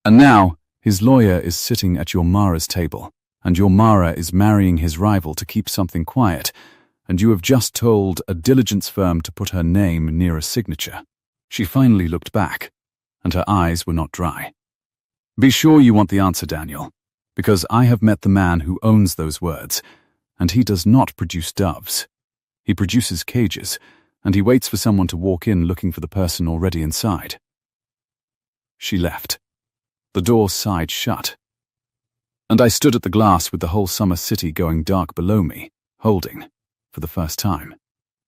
And now, his lawyer is sitting at your Mara's table, and your Mara is marrying his rival to keep something quiet, and you have just told a diligence firm to put her name near a signature." She finally looked back, and her eyes were not dry. "Be sure you want the answer, Daniel, because I have met the man who owns those words, and he does not produce doves. He produces cages, and he waits for someone to walk in looking for the person already inside." She left. The door sighed shut, and I stood at the glass with the whole summer city going dark below me, holding, for the first time,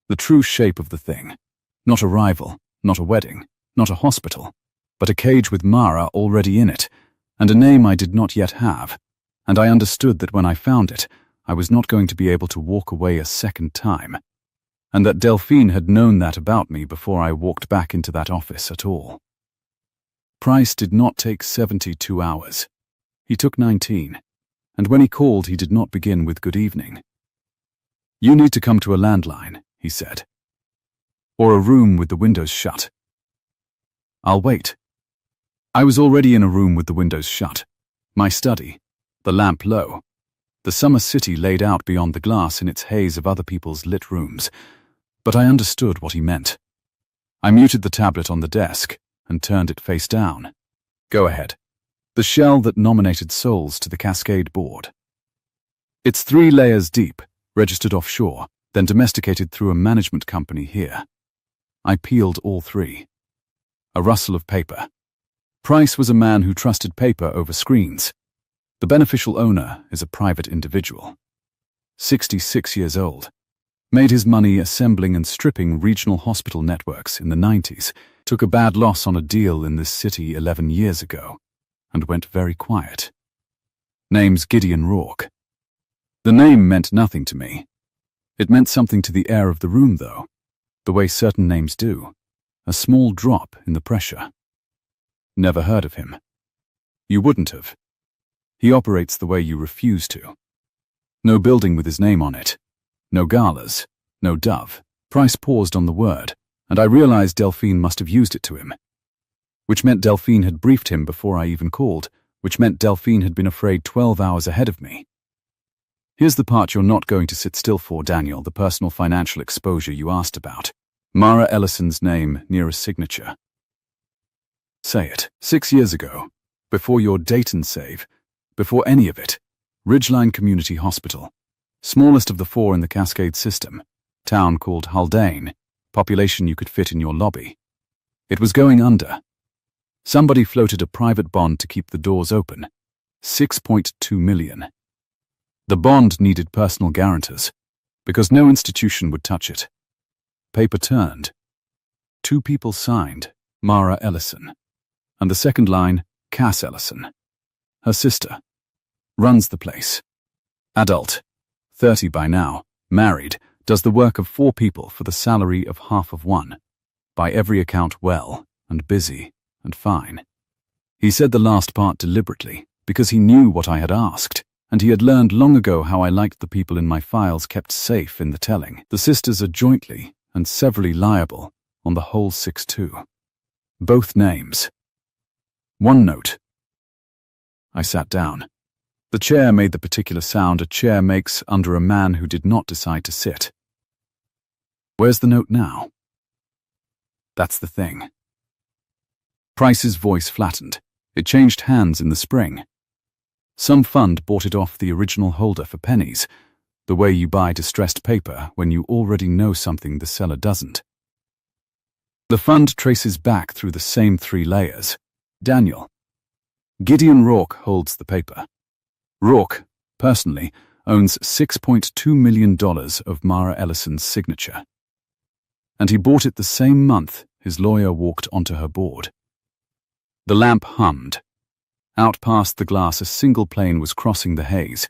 the true shape of the thing. Not a rival, not a wedding, not a hospital, but a cage with Mara already in it, and a name I did not yet have, and I understood that when I found it, I was not going to be able to walk away a second time, and that Delphine had known that about me before I walked back into that office at all. Price did not take 72 hours. He took 19, and when he called he did not begin with good evening. "You need to come to a landline," he said, "or a room with the windows shut." "I'll wait." I was already in a room with the windows shut, my study, the lamp low, the summer city laid out beyond the glass in its haze of other people's lit rooms, but I understood what he meant. I muted the tablet on the desk and turned it face down. "Go ahead." The shell that nominated souls to the Cascade board. It's 3 layers deep, registered offshore, then domesticated through a management company here. I peeled all 3. A rustle of paper. Price was a man who trusted paper over screens. The beneficial owner is a private individual. 66 years old. Made his money assembling and stripping regional hospital networks in the 90s, took a bad loss on a deal in this city 11 years ago, and went very quiet. Name's Gideon Rourke. The name meant nothing to me. It meant something to the air of the room, though, the way certain names do. A small drop in the pressure. Never heard of him. You wouldn't have. He operates the way you refuse to. No building with his name on it. No galas. No dove. Price paused on the word, and I realized Delphine must have used it to him. Which meant Delphine had briefed him before I even called, which meant Delphine had been afraid 12 hours ahead of me. Here's the part you're not going to sit still for, Daniel, the personal financial exposure you asked about. Mara Ellison's name near a signature. Say it. 6 years ago, before your Dayton save, before any of it, Ridgeline Community Hospital, smallest of the 4 in the Cascade system, town called Haldane, population you could fit in your lobby. It was going under. Somebody floated a private bond to keep the doors open. 6.2 million. The bond needed personal guarantors, because no institution would touch it. Paper turned. 2 people signed, Mara Ellison, and the second line, Cass Ellison. Her sister. Runs the place. Adult. 30 by now. Married. Does the work of 4 people for the salary of half of one. By every account well, and busy, and fine. He said the last part deliberately, because he knew what I had asked, and he had learned long ago how I liked the people in my files kept safe in the telling. The sisters are jointly and severally liable on the whole 6-2. Both names. One note. I sat down. The chair made the particular sound a chair makes under a man who did not decide to sit. Where's the note now? That's the thing. Price's voice flattened. It changed hands in the spring. Some fund bought it off the original holder for pennies, the way you buy distressed paper when you already know something the seller doesn't. The fund traces back through the same 3 layers. Daniel. Gideon Rourke holds the paper. Rourke, personally, owns $6.2 million of Mara Ellison's signature. And he bought it the same month his lawyer walked onto her board. The lamp hummed. Out past the glass a single plane was crossing the haze.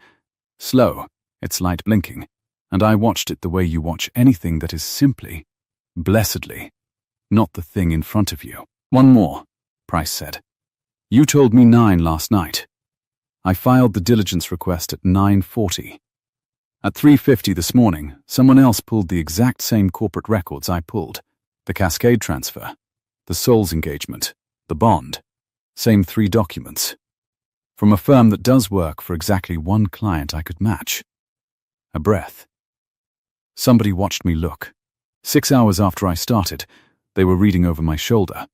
Slow, its light blinking, and I watched it the way you watch anything that is simply, blessedly, not the thing in front of you. One more, Price said. You told me 9 last night. I filed the diligence request at 9:40. At 3:50 this morning, someone else pulled the exact same corporate records I pulled. The Cascade transfer, the Souls engagement, the bond. Same 3 documents. From a firm that does work for exactly one client I could match. A breath. Somebody watched me look. 6 hours after I started, they were reading over my shoulder.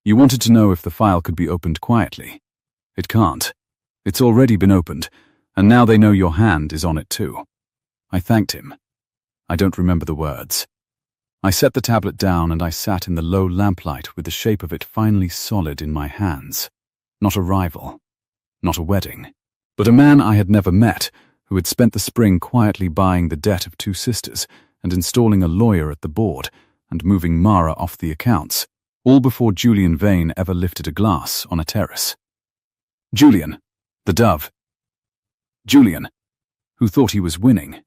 You wanted to know if the file could be opened quietly. It can't. It's already been opened, and now they know your hand is on it too. I thanked him. I don't remember the words. I set the tablet down and I sat in the low lamplight with the shape of it finally solid in my hands. Not a rival. Not a wedding. But a man I had never met, who had spent the spring quietly buying the debt of 2 sisters and installing a lawyer at the board and moving Mara off the accounts, all before Julian Vane ever lifted a glass on a terrace. Julian, the dove. Julian, who thought he was winning.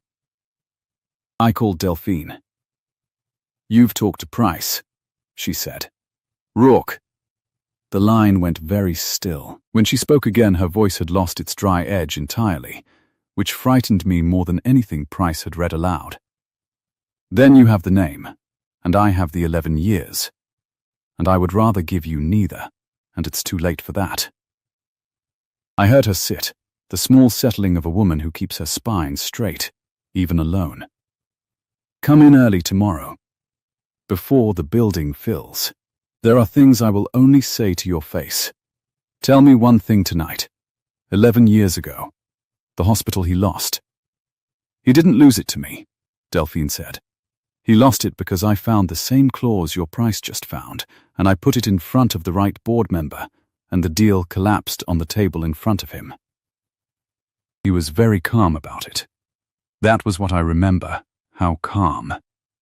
I called Delphine. You've talked to Price, she said. Rourke. The line went very still. When she spoke again, her voice had lost its dry edge entirely, which frightened me more than anything Price had read aloud. Then you have the name, and I have the 11 years. And I would rather give you neither, and it's too late for that. I heard her sit, the small settling of a woman who keeps her spine straight, even alone. Come in early tomorrow. Before the building fills. There are things I will only say to your face. Tell me one thing tonight. 11 years ago. The hospital he lost. He didn't lose it to me, Delphine said. He lost it because I found the same clause your Price just found, and I put it in front of the right board member, and the deal collapsed on the table in front of him. He was very calm about it. That was what I remember, how calm.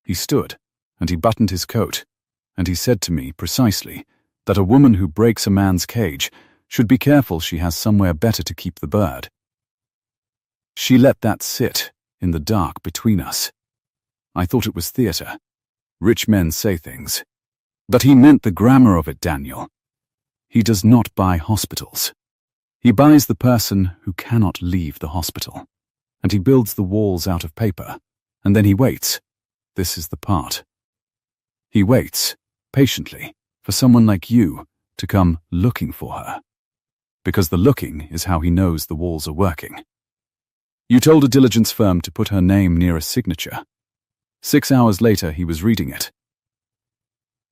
He stood, and he buttoned his coat, and he said to me precisely that a woman who breaks a man's cage should be careful she has somewhere better to keep the bird. She let that sit in the dark between us. I thought it was theatre. Rich men say things. But he meant the grammar of it, Daniel. He does not buy hospitals. He buys the person who cannot leave the hospital. And he builds the walls out of paper. And then he waits. This is the part. He waits, patiently, for someone like you to come looking for her. Because the looking is how he knows the walls are working. You told a diligence firm to put her name near a signature. 6 hours later, he was reading it.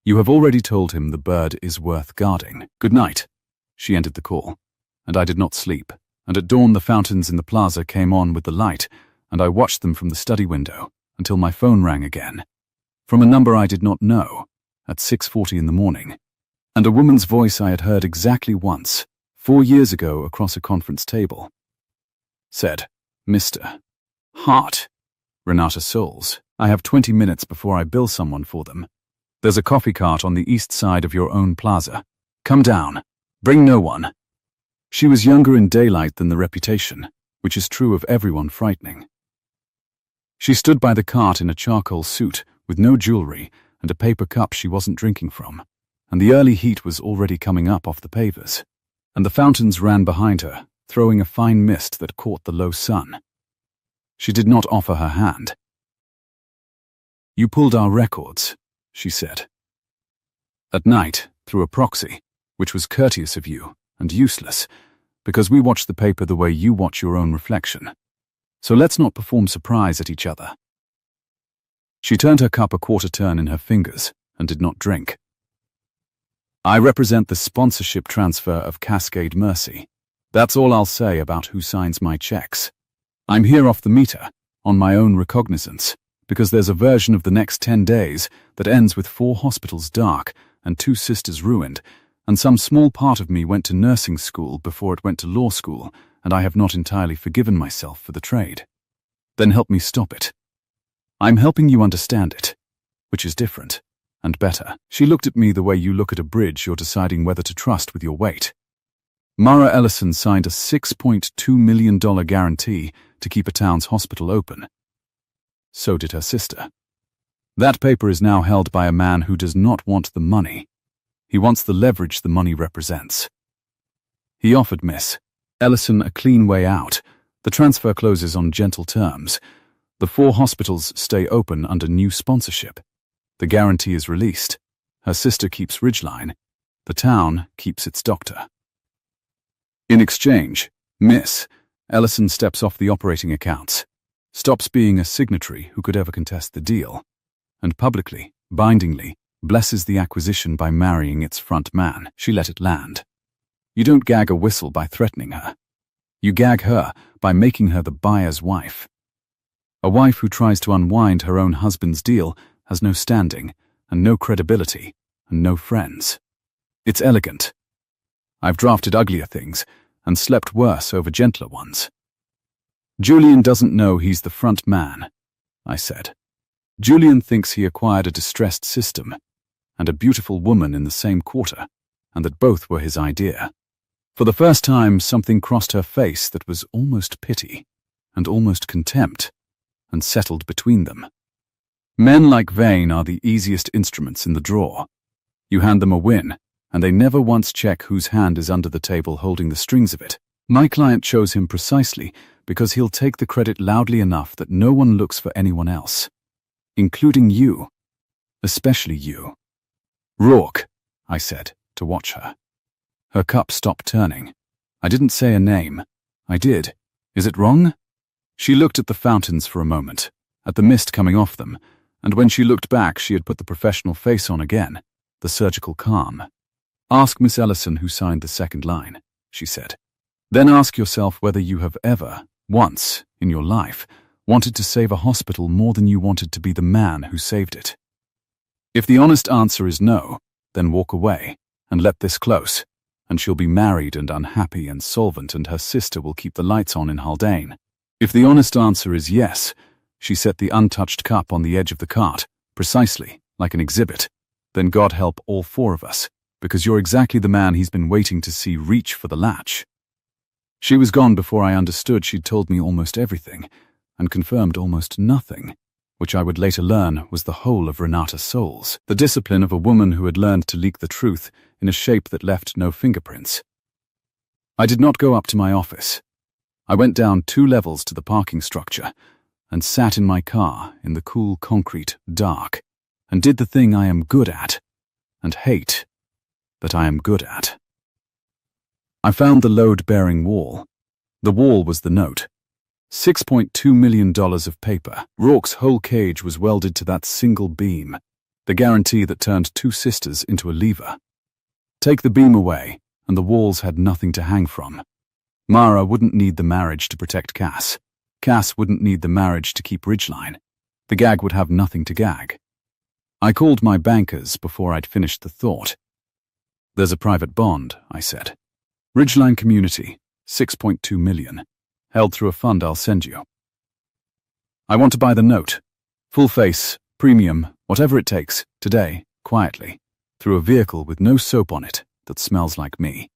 You have already told him the bird is worth guarding. Good night. She ended the call, and I did not sleep, and at dawn the fountains in the plaza came on with the light, and I watched them from the study window until my phone rang again. From a number I did not know, at 6:40 in the morning, and a woman's voice I had heard exactly once, 4 years ago across a conference table. Said, Mr. Hart, Renata Souls, I have 20 minutes before I bill someone for them. There's a coffee cart on the east side of your own plaza. Come down. Bring no one. She was younger in daylight than the reputation, which is true of everyone frightening. She stood by the cart in a charcoal suit, with no jewelry, and a paper cup she wasn't drinking from, and the early heat was already coming up off the pavers, and the fountains ran behind her, throwing a fine mist that caught the low sun. She did not offer her hand. "You pulled our records," she said. "At night, through a proxy, which was courteous of you and useless, because we watch the paper the way you watch your own reflection. So let's not perform surprise at each other." She turned her cup a quarter turn in her fingers and did not drink. "I represent the sponsorship transfer of Cascade Mercy. That's all I'll say about who signs my checks. I'm here off the meter, on my own recognizance, because there's a version of the next 10 days that ends with 4 hospitals dark and 2 sisters ruined, and some small part of me went to nursing school before it went to law school, and I have not entirely forgiven myself for the trade. Then help me stop it. I'm helping you understand it, which is different and better." She looked at me the way you look at a bridge you're deciding whether to trust with your weight. Mara Ellison signed a $6.2 million guarantee to keep a town's hospital open. So did her sister. That paper is now held by a man who does not want the money. He wants the leverage the money represents. He offered Miss Ellison a clean way out. The transfer closes on gentle terms. The 4 hospitals stay open under new sponsorship. The guarantee is released. Her sister keeps Ridgeline. The town keeps its doctor. In exchange, Miss Ellison steps off the operating accounts, stops being a signatory who could ever contest the deal, and publicly, bindingly, blesses the acquisition by marrying its front man. She let it land. You don't gag a whistle by threatening her. You gag her by making her the buyer's wife. A wife who tries to unwind her own husband's deal has no standing, and no credibility, and no friends. It's elegant. I've drafted uglier things, and slept worse over gentler ones. "Julian doesn't know he's the front man," I said. "Julian thinks he acquired a distressed system, and a beautiful woman in the same quarter, and that both were his idea." For the first time, something crossed her face that was almost pity, and almost contempt, and settled between them. Men like Vane are the easiest instruments in the drawer. You hand them a win, and they never once check whose hand is under the table holding the strings of it. My client chose him precisely because he'll take the credit loudly enough that no one looks for anyone else, including you, especially you. "Rourke," I said, to watch her. Her cup stopped turning. I didn't say a name. I did. Is it wrong? She looked at the fountains for a moment, at the mist coming off them, and when she looked back she had put the professional face on again, the surgical calm. "Ask Miss Ellison who signed the second line," she said. "Then ask yourself whether you have ever, once, in your life, wanted to save a hospital more than you wanted to be the man who saved it. If the honest answer is no, then walk away, and let this close, and she'll be married and unhappy and solvent, and her sister will keep the lights on in Haldane. If the honest answer is yes," she set the untouched cup on the edge of the cart, precisely, like an exhibit, "then God help all 4 of us, because you're exactly the man he's been waiting to see reach for the latch." She was gone before I understood she'd told me almost everything, and confirmed almost nothing, which I would later learn was the whole of Renata Souls, the discipline of a woman who had learned to leak the truth in a shape that left no fingerprints. I did not go up to my office. I went down 2 levels to the parking structure, and sat in my car in the cool concrete dark, and did the thing I am good at, and hate, but I am good at. I found the load-bearing wall. The wall was the note. $6.2 million of paper. Rourke's whole cage was welded to that single beam, the guarantee that turned 2 sisters into a lever. Take the beam away, and the walls had nothing to hang from. Mara wouldn't need the marriage to protect Cass. Cass wouldn't need the marriage to keep Ridgeline. The gag would have nothing to gag. I called my bankers before I'd finished the thought. "There's a private bond," I said. "Ridgeline Community, $6.2 million. Held through a fund I'll send you. I want to buy the note. Full face, premium, whatever it takes, today, quietly, through a vehicle with no soap on it that smells like me."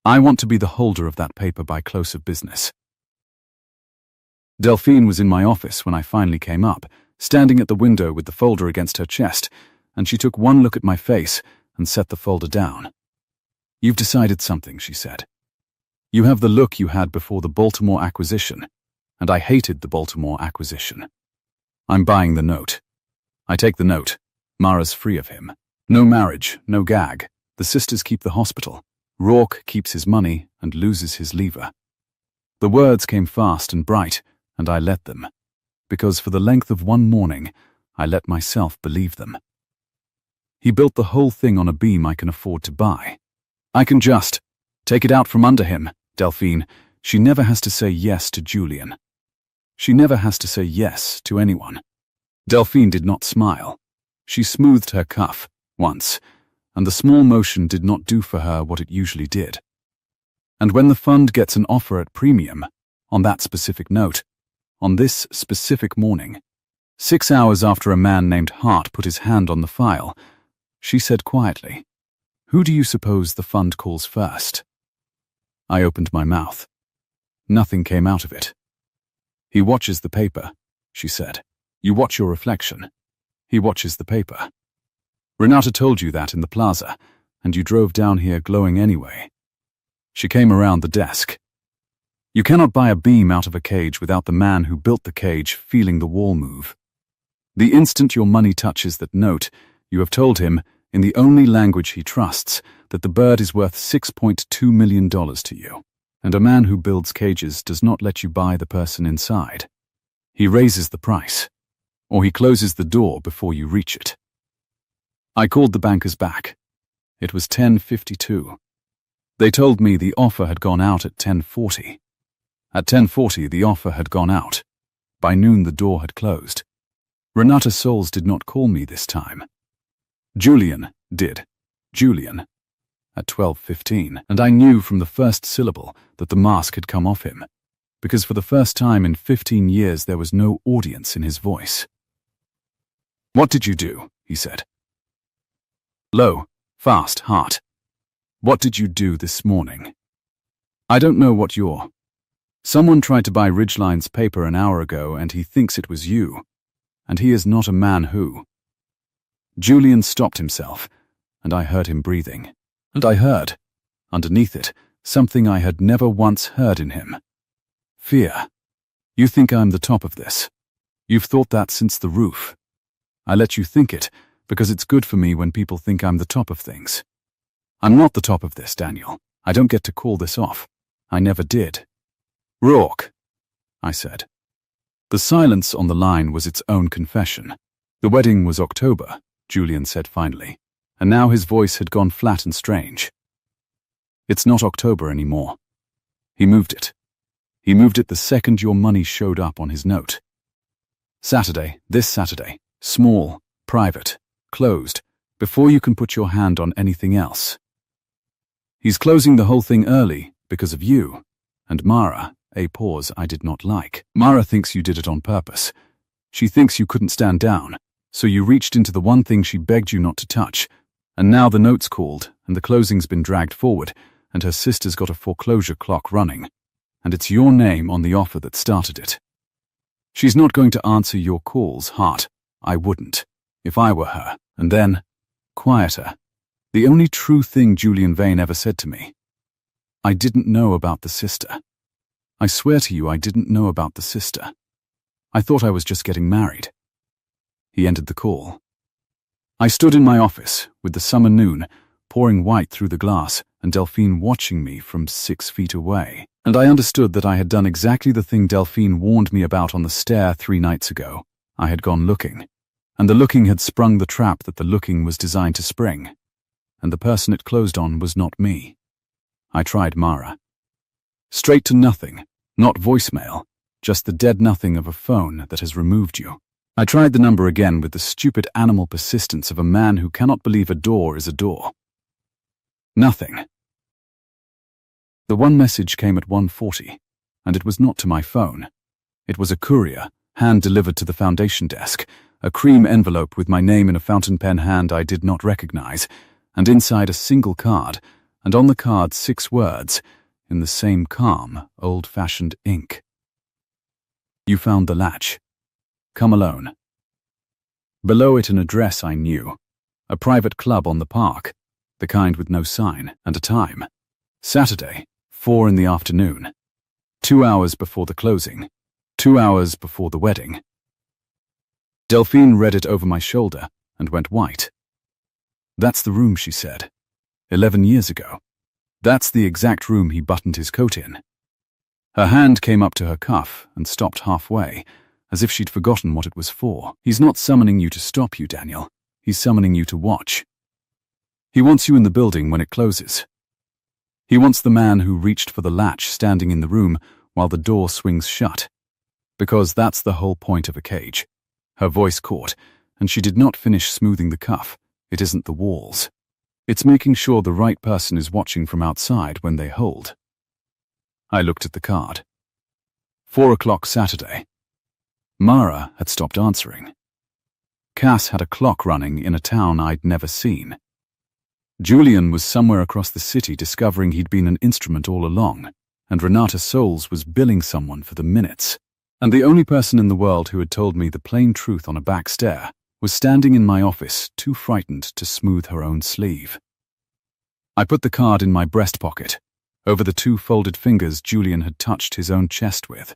I want to be the holder of that paper by close of business. Delphine was in my office when I finally came up, standing at the window with the folder against her chest, and she took one look at my face and set the folder down. "You've decided something," she said. "You have the look you had before the Baltimore acquisition, and I hated the Baltimore acquisition. I'm buying the note. I take the note. Mara's free of him. No marriage, no gag. The sisters keep the hospital. Rourke keeps his money and loses his lever." The words came fast and bright, and I let them, because for the length of one morning, I let myself believe them. He built the whole thing on a beam I can afford to buy. I can just take it out from under him, Delphine. She never has to say yes to Julian. She never has to say yes to anyone. Delphine did not smile. She smoothed her cuff once, and the small motion did not do for her what it usually did. And when the fund gets an offer at premium, on that specific note, on this specific morning, 6 hours after a man named Hart put his hand on the file, she said quietly, "Who do you suppose the fund calls first?" I opened my mouth. Nothing came out of it. "He watches the paper," she said. "You watch your reflection. He watches the paper. Renata told you that in the plaza, and you drove down here glowing anyway." She came around the desk. "You cannot buy a beam out of a cage without the man who built the cage feeling the wall move. The instant your money touches that note, you have told him, in the only language he trusts, that the bird is worth $6.2 million to you, and a man who builds cages does not let you buy the person inside. He raises the price, or he closes the door before you reach it." I called the bankers back. It was 10:52. They told me the offer had gone out at 10:40. At 10:40 the offer had gone out. By noon the door had closed. Renata Souls did not call me this time. Julian did. Julian. At 12:15, and I knew from the first syllable that the mask had come off him, because for the first time in 15 years there was no audience in his voice. "What did you do?" he said. "Low, fast, Hart. What did you do this morning?" "I don't know what you're—" "Someone tried to buy Ridgeline's paper an hour ago and he thinks it was you, and he is not a man who—" Julian stopped himself, and I heard him breathing. And I heard, underneath it, something I had never once heard in him. Fear. "You think I'm the top of this. You've thought that since the roof. I let you think it, because it's good for me when people think I'm the top of things. I'm not the top of this, Daniel. I don't get to call this off. I never did." "Rourke," I said. The silence on the line was its own confession. "The wedding was October," Julian said finally, and now his voice had gone flat and strange. "It's not October anymore. He moved it. He moved it the second your money showed up on his note. Saturday, this Saturday, small, private, closed, before you can put your hand on anything else. He's closing the whole thing early because of you, and Mara," a pause I did not like. "Mara thinks you did it on purpose. She thinks you couldn't stand down, so you reached into the one thing she begged you not to touch, and now the note's called, and the closing's been dragged forward, and her sister's got a foreclosure clock running, and it's your name on the offer that started it. She's not going to answer your calls, Hart. I wouldn't, if I were her." And then, quieter, the only true thing Julian Vane ever said to me. "I didn't know about the sister. I swear to you I didn't know about the sister. I thought I was just getting married." He ended the call. I stood in my office, with the summer noon, pouring white through the glass, and Delphine watching me from 6 feet away. And I understood that I had done exactly the thing Delphine warned me about on the stair 3 nights ago. I had gone looking, and the looking had sprung the trap that the looking was designed to spring. And the person it closed on was not me. I tried Mara. Straight to nothing, not voicemail, just the dead nothing of a phone that has removed you. I tried the number again with the stupid animal persistence of a man who cannot believe a door is a door. Nothing. The one message came at 1:40, and it was not to my phone. It was a courier, hand-delivered to the foundation desk, a cream envelope with my name in a fountain pen hand I did not recognize, and inside a single card, and on the card 6 words, in the same calm, old-fashioned ink. You found the latch. Come alone. Below it an address I knew, a private club on the park, the kind with no sign, and a time. Saturday, 4 in the afternoon. 2 hours before the closing. 2 hours before the wedding. Delphine read it over my shoulder and went white. That's the room, she said. 11 years ago. That's the exact room he buttoned his coat in. Her hand came up to her cuff and stopped halfway, as if she'd forgotten what it was for. He's not summoning you to stop you, Daniel. He's summoning you to watch. He wants you in the building when it closes. He wants the man who reached for the latch standing in the room while the door swings shut. Because that's the whole point of a cage. Her voice caught, and she did not finish smoothing the cuff. It isn't the walls. It's making sure the right person is watching from outside when they hold. I looked at the card. 4 o'clock Saturday. Mara had stopped answering. Cass had a clock running in a town I'd never seen. Julian was somewhere across the city discovering he'd been an instrument all along, and Renata Souls was billing someone for the minutes. And the only person in the world who had told me the plain truth on a back stair was standing in my office, too frightened to smooth her own sleeve. I put the card in my breast pocket, over the 2 folded fingers Julian had touched his own chest with,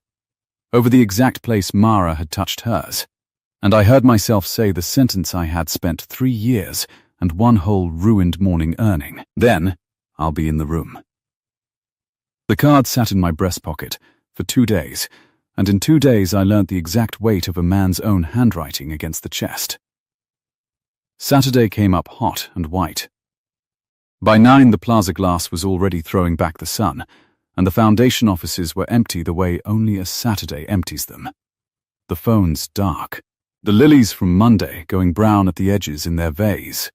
over the exact place Mara had touched hers, and I heard myself say the sentence I had spent 3 years and 1 whole ruined morning earning. Then, I'll be in the room. The card sat in my breast pocket for 2 days, and in 2 days I learnt the exact weight of a man's own handwriting against the chest. Saturday came up hot and white. By 9 the plaza glass was already throwing back the sun, and the foundation offices were empty the way only a Saturday empties them. The phones dark, the lilies from Monday going brown at the edges in their vase.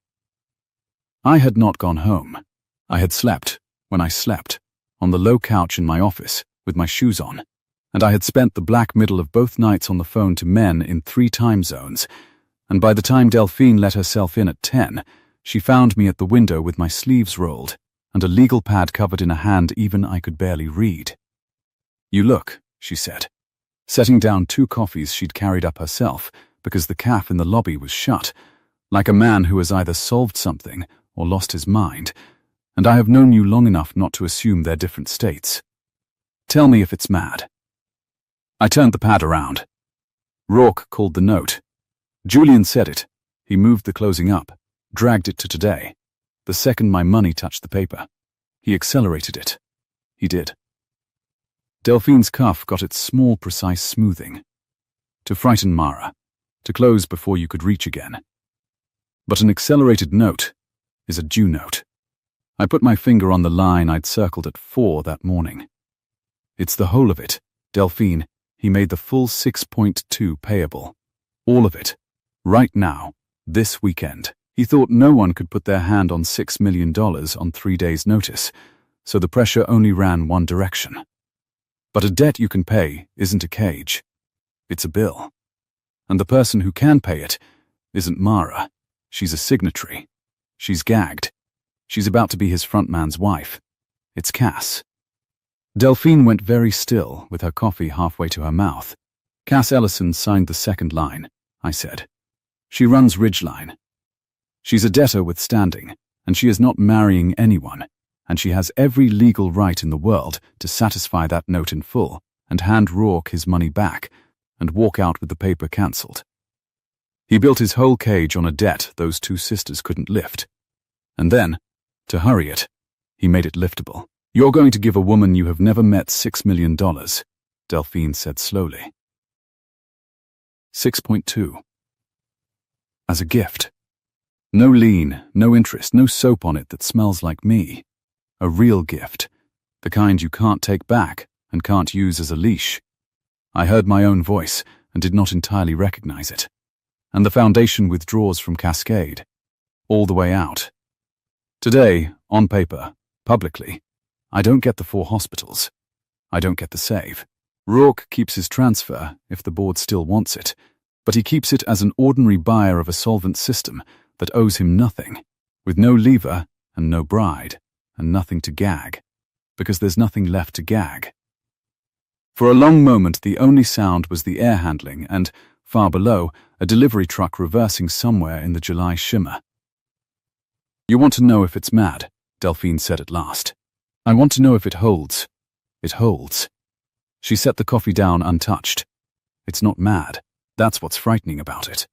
I had not gone home. I had slept, when I slept, on the low couch in my office, with my shoes on, and I had spent the black middle of both nights on the phone to men in 3 time zones, and by the time Delphine let herself in at 10, she found me at the window with my sleeves rolled and a legal pad covered in a hand even I could barely read. You look, she said, setting down 2 coffees she'd carried up herself because the cafe in the lobby was shut, like a man who has either solved something or lost his mind, and I have known you long enough not to assume they're different states. Tell me if it's mad. I turned the pad around. Rourke called the note. Julian said it. He moved the closing up, dragged it to today. The second my money touched the paper. He accelerated it. He did. Delphine's cuff got its small, precise smoothing. To frighten Mara. To close before you could reach again. But an accelerated note is a due note. I put my finger on the line I'd circled at 4 that morning. It's the whole of it, Delphine. He made the full 6.2 payable. All of it. Right now. This weekend. He thought no one could put their hand on $6 million on 3 days' notice, so the pressure only ran one direction. But a debt you can pay isn't a cage. It's a bill. And the person who can pay it isn't Mara. She's a signatory. She's gagged. She's about to be his front man's wife. It's Cass. Delphine went very still, with her coffee halfway to her mouth. Cass Ellison signed the second line, I said. She runs Ridgeline. She's a debtor with standing, and she is not marrying anyone, and she has every legal right in the world to satisfy that note in full and hand Rourke his money back and walk out with the paper cancelled. He built his whole cage on a debt those 2 sisters couldn't lift. And then, to hurry it, he made it liftable. You're going to give a woman you have never met $6 million, Delphine said slowly. 6.2. As a gift. No lien, no interest, no soap on it that smells like me. A real gift. The kind you can't take back and can't use as a leash. I heard my own voice and did not entirely recognize it. And the foundation withdraws from Cascade. All the way out. Today, on paper, publicly, I don't get the 4 hospitals. I don't get the save. Rourke keeps his transfer if the board still wants it, but he keeps it as an ordinary buyer of a solvent system that owes him nothing, with no lever and no bride, and nothing to gag, because there's nothing left to gag. For a long moment, the only sound was the air handling and, far below, a delivery truck reversing somewhere in the July shimmer. "You want to know if it's mad," Delphine said at last. "I want to know if it holds. It holds." She set the coffee down untouched. "It's not mad. That's what's frightening about it.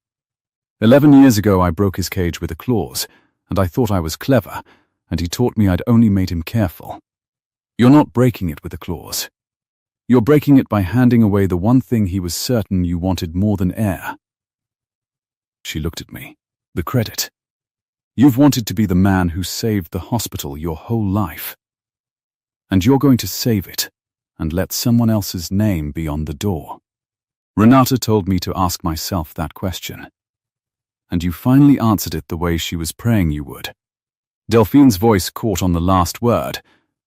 11 years ago I broke his cage with a clause, and I thought I was clever, and he taught me I'd only made him careful. You're not breaking it with a clause. You're breaking it by handing away the one thing he was certain you wanted more than air." She looked at me. "The credit. You've wanted to be the man who saved the hospital your whole life. And you're going to save it and let someone else's name be on the door. Renata told me to ask myself that question. And you finally answered it the way she was praying you would." Delphine's voice caught on the last word,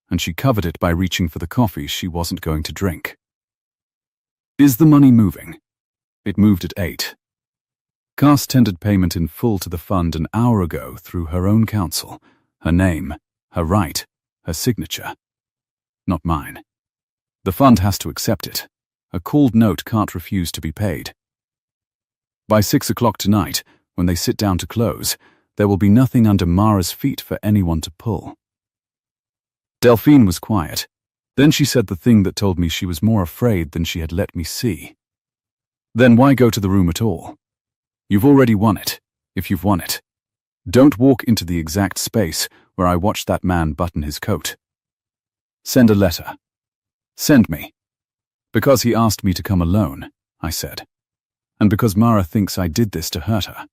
and she covered it by reaching for the coffee she wasn't going to drink. "Is the money moving?" It moved at 8. Cass tendered payment in full to the fund an hour ago through her own counsel, her name, her right, her signature. Not mine. The fund has to accept it. A called note can't refuse to be paid. By 6 o'clock tonight, when they sit down to close, there will be nothing under Mara's feet for anyone to pull. Delphine was quiet. Then she said the thing that told me she was more afraid than she had let me see. "Then why go to the room at all? You've already won it, if you've won it. Don't walk into the exact space where I watched that man button his coat. Send a letter. Send me. Because he asked me to come alone," I said. "And because Mara thinks I did this to hurt her.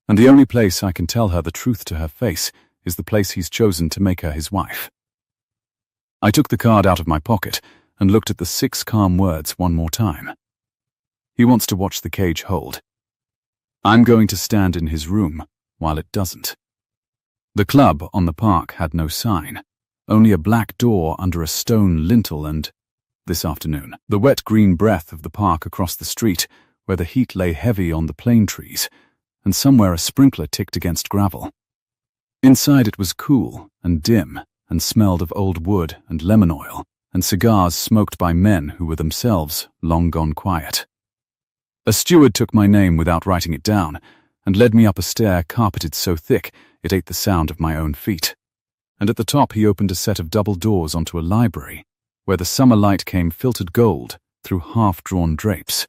And the only place I can tell her the truth to her face is the place he's chosen to make her his wife." I took the card out of my pocket and looked at the 6 calm words one more time. He wants to watch the cage hold. I'm going to stand in his room while it doesn't. The club on the park had no sign, only a black door under a stone lintel and, this afternoon, the wet green breath of the park across the street where the heat lay heavy on the plane trees, and somewhere a sprinkler ticked against gravel. Inside it was cool and dim and smelled of old wood and lemon oil and cigars smoked by men who were themselves long gone quiet. A steward took my name without writing it down and led me up a stair carpeted so thick it ate the sound of my own feet. And at the top he opened a set of double doors onto a library where the summer light came filtered gold through half-drawn drapes,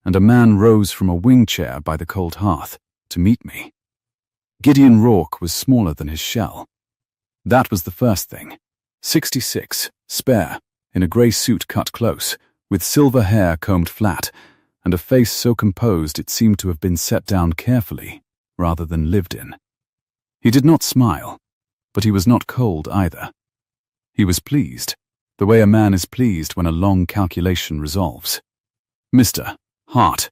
and a man rose from a wing chair by the cold hearth to meet me. Gideon Rourke was smaller than his shell. That was the first thing. 66, spare, in a grey suit cut close, with silver hair combed flat, and a face so composed it seemed to have been set down carefully, rather than lived in. He did not smile, but he was not cold either. He was pleased, the way a man is pleased when a long calculation resolves. "Mr. Hart."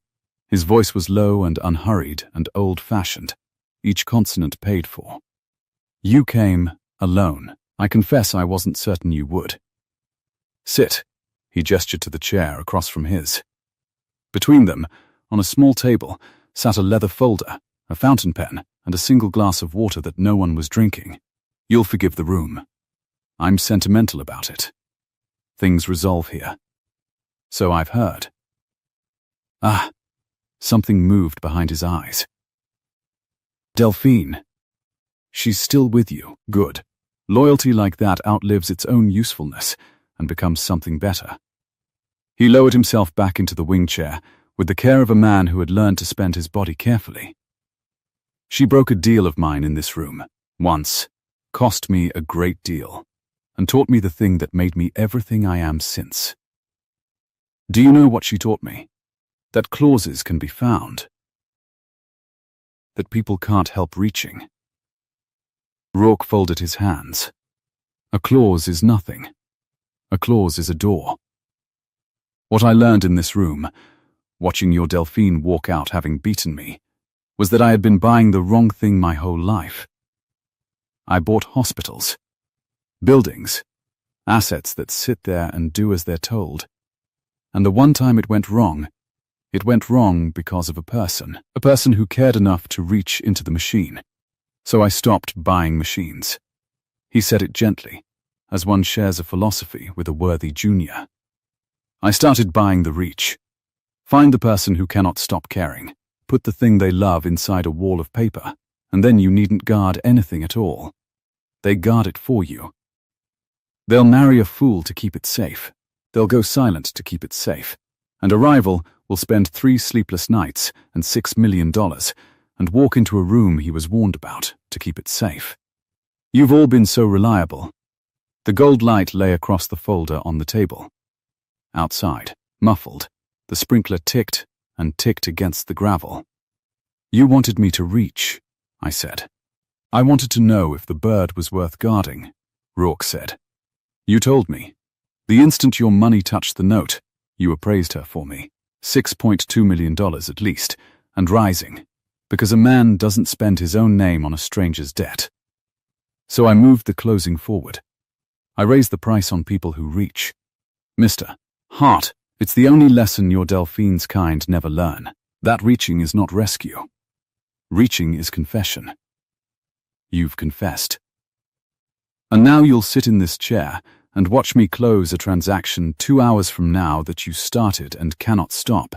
His voice was low and unhurried and old-fashioned, each consonant paid for. "You came alone. I confess I wasn't certain you would. Sit." He gestured to the chair across from his. Between them, on a small table, sat a leather folder, a fountain pen, and a single glass of water that no one was drinking. "You'll forgive the room. I'm sentimental about it. Things resolve here. So I've heard." Ah, something moved behind his eyes. "Delphine. She's still with you. Good. Loyalty like that outlives its own usefulness and becomes something better." He lowered himself back into the wing chair with the care of a man who had learned to spend his body carefully. "She broke a deal of mine in this room, once, cost me a great deal, and taught me the thing that made me everything I am since. Do you know what she taught me? That clauses can be found. That people can't help reaching." Rourke folded his hands. "A clause is nothing. A clause is a door. What I learned in this room, watching your Delphine walk out having beaten me, was that I had been buying the wrong thing my whole life. I bought hospitals, buildings, assets that sit there and do as they're told. And the one time it went wrong because of a person who cared enough to reach into the machine. So I stopped buying machines. He said it gently, as one shares a philosophy with a worthy junior. I started buying the reach. Find the person who cannot stop caring. Put the thing they love inside a wall of paper, and then you needn't guard anything at all. They guard it for you. They'll marry a fool to keep it safe. They'll go silent to keep it safe. And a rival will spend 3 sleepless nights and $6 million and walk into a room he was warned about to keep it safe. You've all been so reliable. The gold light lay across the folder on the table. Outside, muffled, the sprinkler ticked and ticked against the gravel. You wanted me to reach, I said. I wanted to know if the bird was worth guarding, Rourke said. You told me. The instant your money touched the note, you appraised her for me. $6.2 million at least, and rising, because a man doesn't spend his own name on a stranger's debt. So I moved the closing forward. I raised the price on people who reach. Mr. Hart, it's the only lesson your Delphine's kind never learn. That reaching is not rescue. Reaching is confession. You've confessed. And now you'll sit in this chair and watch me close a transaction 2 hours from now that you started and cannot stop,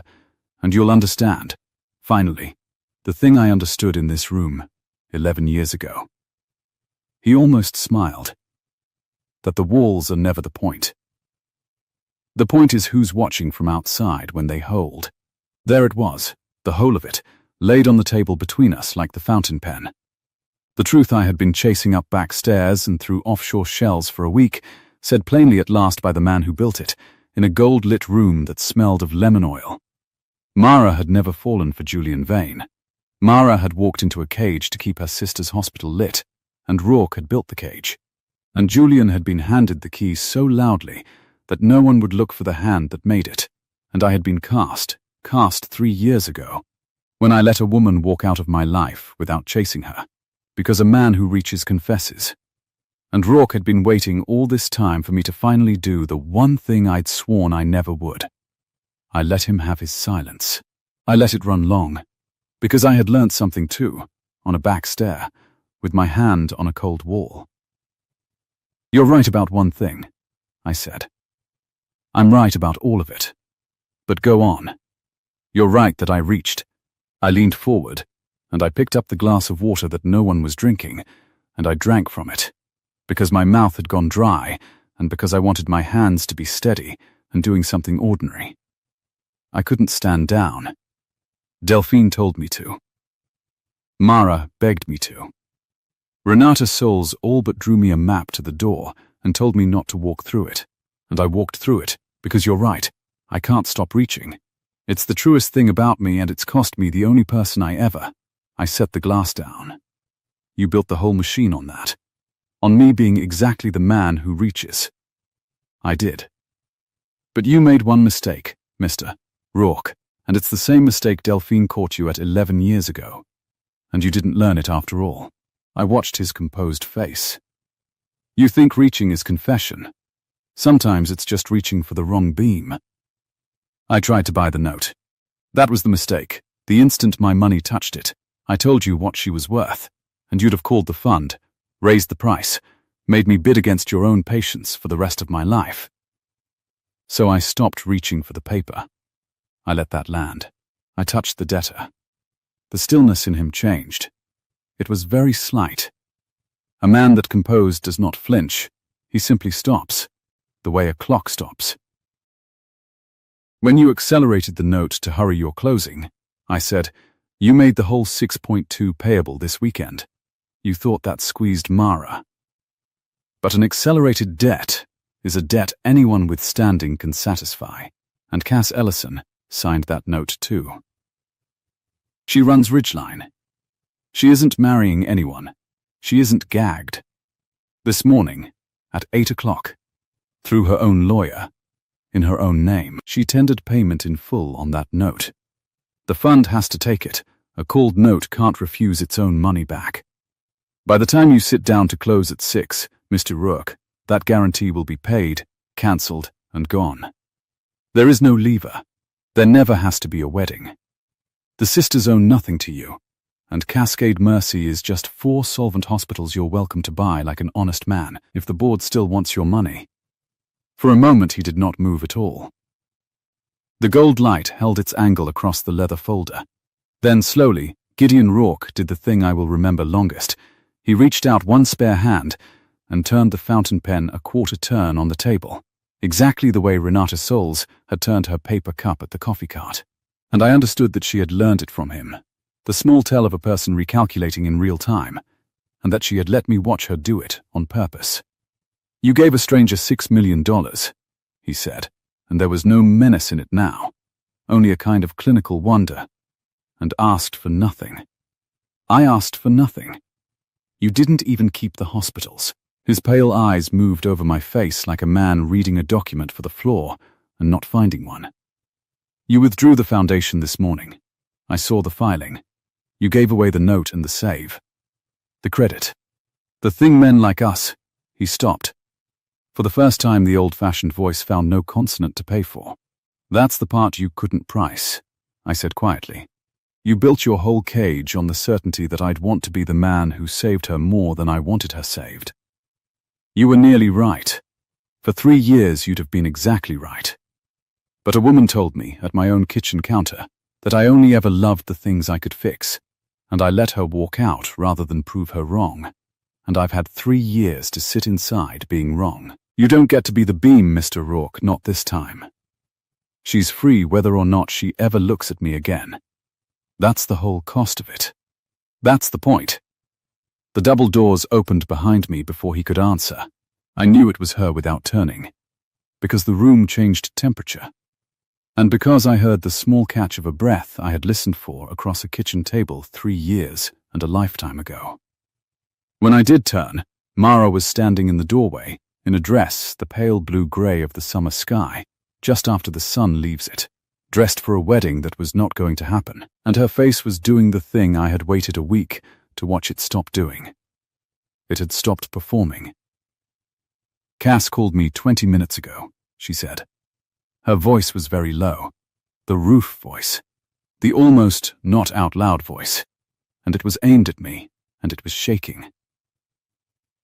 and you'll understand, finally, the thing I understood in this room 11 years ago. He almost smiled. That the walls are never the point. The point is who's watching from outside when they hold. There it was, the whole of it, laid on the table between us like the fountain pen. The truth I had been chasing up back stairs and through offshore shells for a week, said plainly at last by the man who built it, in a gold-lit room that smelled of lemon oil. Mara had never fallen for Julian Vane. Mara had walked into a cage to keep her sister's hospital lit, and Rourke had built the cage. And Julian had been handed the keys so loudly that no one would look for the hand that made it, and I had been cast 3 years ago, when I let a woman walk out of my life without chasing her, because a man who reaches confesses. And Rourke had been waiting all this time for me to finally do the one thing I'd sworn I never would. I let him have his silence. I let it run long, because I had learnt something too, on a back stair, with my hand on a cold wall. You're right about one thing, I said. I'm right about all of it. But go on. You're right that I reached. I leaned forward, and I picked up the glass of water that no one was drinking, and I drank from it, because my mouth had gone dry, and because I wanted my hands to be steady and doing something ordinary. I couldn't stand down. Delphine told me to. Mara begged me to. Renata Souls all but drew me a map to the door and told me not to walk through it, and I walked through it, because you're right, I can't stop reaching. It's the truest thing about me, and it's cost me the only person I set the glass down. You built the whole machine on that. On me being exactly the man who reaches. I did. But you made one mistake, Mr. Rourke, and it's the same mistake Delphine caught you at 11 years ago. And you didn't learn it after all. I watched his composed face. You think reaching is confession. Sometimes it's just reaching for the wrong beam. I tried to buy the note. That was the mistake. The instant my money touched it, I told you what she was worth, and you'd have called the fund, raised the price, made me bid against your own patience for the rest of my life. So I stopped reaching for the paper. I let that land. I touched the debtor. The stillness in him changed. It was very slight. A man that composed does not flinch. He simply stops, the way a clock stops. When you accelerated the note to hurry your closing, I said, you made the whole 6.2 payable this weekend. You thought that squeezed Mara. But an accelerated debt is a debt anyone with standing can satisfy, and Cass Ellison signed that note too. She runs Ridgeline. She isn't marrying anyone. She isn't gagged. This morning, at 8 o'clock, through her own lawyer, in her own name, she tendered payment in full on that note. The fund has to take it. A called note can't refuse its own money back. By the time you sit down to close at 6, Mr. Rourke, that guarantee will be paid, cancelled, and gone. There is no lever. There never has to be a wedding. The sisters own nothing to you, And Cascade Mercy is just 4 solvent hospitals you're welcome to buy like an honest man if the board still wants your money. For a moment he did not move at all. The gold light held its angle across the leather folder. Then slowly, Gideon Rourke did the thing I will remember longest. He reached out one spare hand and turned the fountain pen a quarter turn on the table, exactly the way Renata Soles had turned her paper cup at the coffee cart. And I understood that she had learned it from him, the small tell of a person recalculating in real time, and that she had let me watch her do it on purpose. "You gave a stranger $6 million, he said, and there was no menace in it now, only a kind of clinical wonder, and asked for nothing. I asked for nothing. You didn't even keep the hospitals." His pale eyes moved over my face like a man reading a document for the floor and not finding one. "You withdrew the foundation this morning. I saw the filing. You gave away the note and the save. The credit. The thing men like us." He stopped. For the first time, the old-fashioned voice found no consonant to pay for. "That's the part you couldn't price," I said quietly. "You built your whole cage on the certainty that I'd want to be the man who saved her more than I wanted her saved. You were nearly right. For 3 years you'd have been exactly right. But a woman told me, at my own kitchen counter, that I only ever loved the things I could fix, and I let her walk out rather than prove her wrong. And I've had 3 years to sit inside being wrong. You don't get to be the beam, Mr. Rourke, not this time. She's free whether or not she ever looks at me again. That's the whole cost of it. That's the point." The double doors opened behind me before he could answer. I knew it was her without turning, because the room changed temperature, and because I heard the small catch of a breath I had listened for across a kitchen table 3 years and a lifetime ago. When I did turn, Mara was standing in the doorway, in a dress the pale blue-grey of the summer sky, just after the sun leaves it, dressed for a wedding that was not going to happen, and her face was doing the thing I had waited a week to watch it stop doing. It had stopped performing. "Cass called me 20 minutes ago," she said. Her voice was very low, the roof voice, the almost not out loud voice, and it was aimed at me, and it was shaking.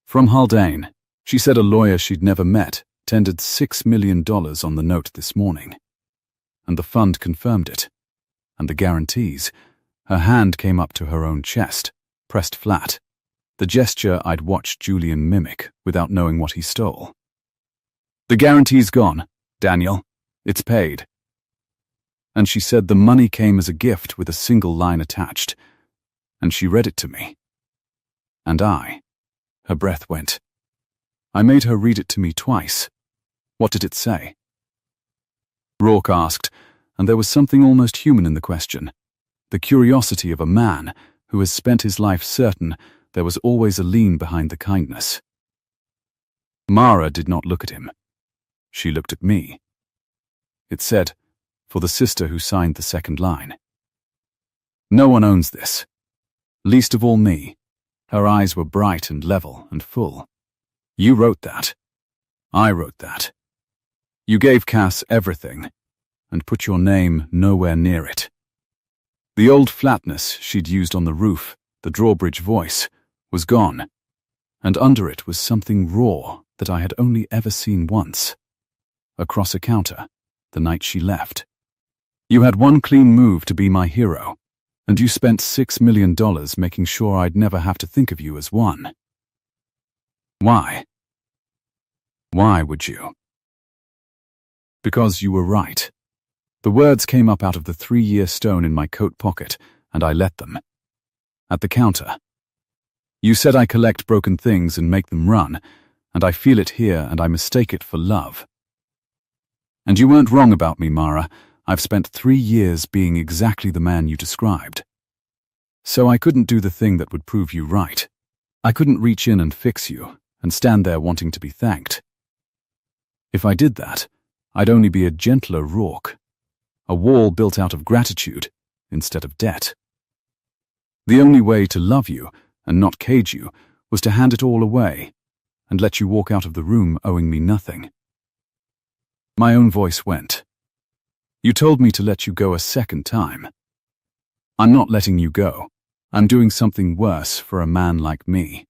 "From Haldane. She said a lawyer she'd never met tendered $6 million on the note this morning. And the fund confirmed it. And the guarantees." Her hand came up to her own chest, pressed flat, the gesture I'd watched Julian mimic without knowing what he stole. "The guarantee's gone, Daniel. It's paid." And she said the money came as a gift with a single line attached, and she read it to me. And her breath went. I made her read it to me twice. "What did it say?" Rourke asked, and there was something almost human in the question, the curiosity of a man who has spent his life certain there was always a lean behind the kindness. Mara did not look at him. She looked at me. It said, "For the sister who signed the second line." "No one owns this. Least of all me." Her eyes were bright and level and full. "You wrote that. I wrote that. You gave Cass everything, and put your name nowhere near it." The old flatness she'd used on the roof, the drawbridge voice, was gone, and under it was something raw that I had only ever seen once. Across a counter, the night she left. "You had one clean move to be my hero, and you spent $6 million making sure I'd never have to think of you as one. Why? Why would you?" "Because you were right." The words came up out of the 3-year stone in my coat pocket, and I let them. At the counter. "You said I collect broken things and make them run, and I feel it here and I mistake it for love. And you weren't wrong about me, Mara. I've spent 3 years being exactly the man you described. So I couldn't do the thing that would prove you right. I couldn't reach in and fix you, and stand there wanting to be thanked. If I did that, I'd only be a gentler Rourke, a wall built out of gratitude instead of debt. The only way to love you and not cage you was to hand it all away and let you walk out of the room owing me nothing." My own voice went. "You told me to let you go a second time. I'm not letting you go. I'm doing something worse for a man like me.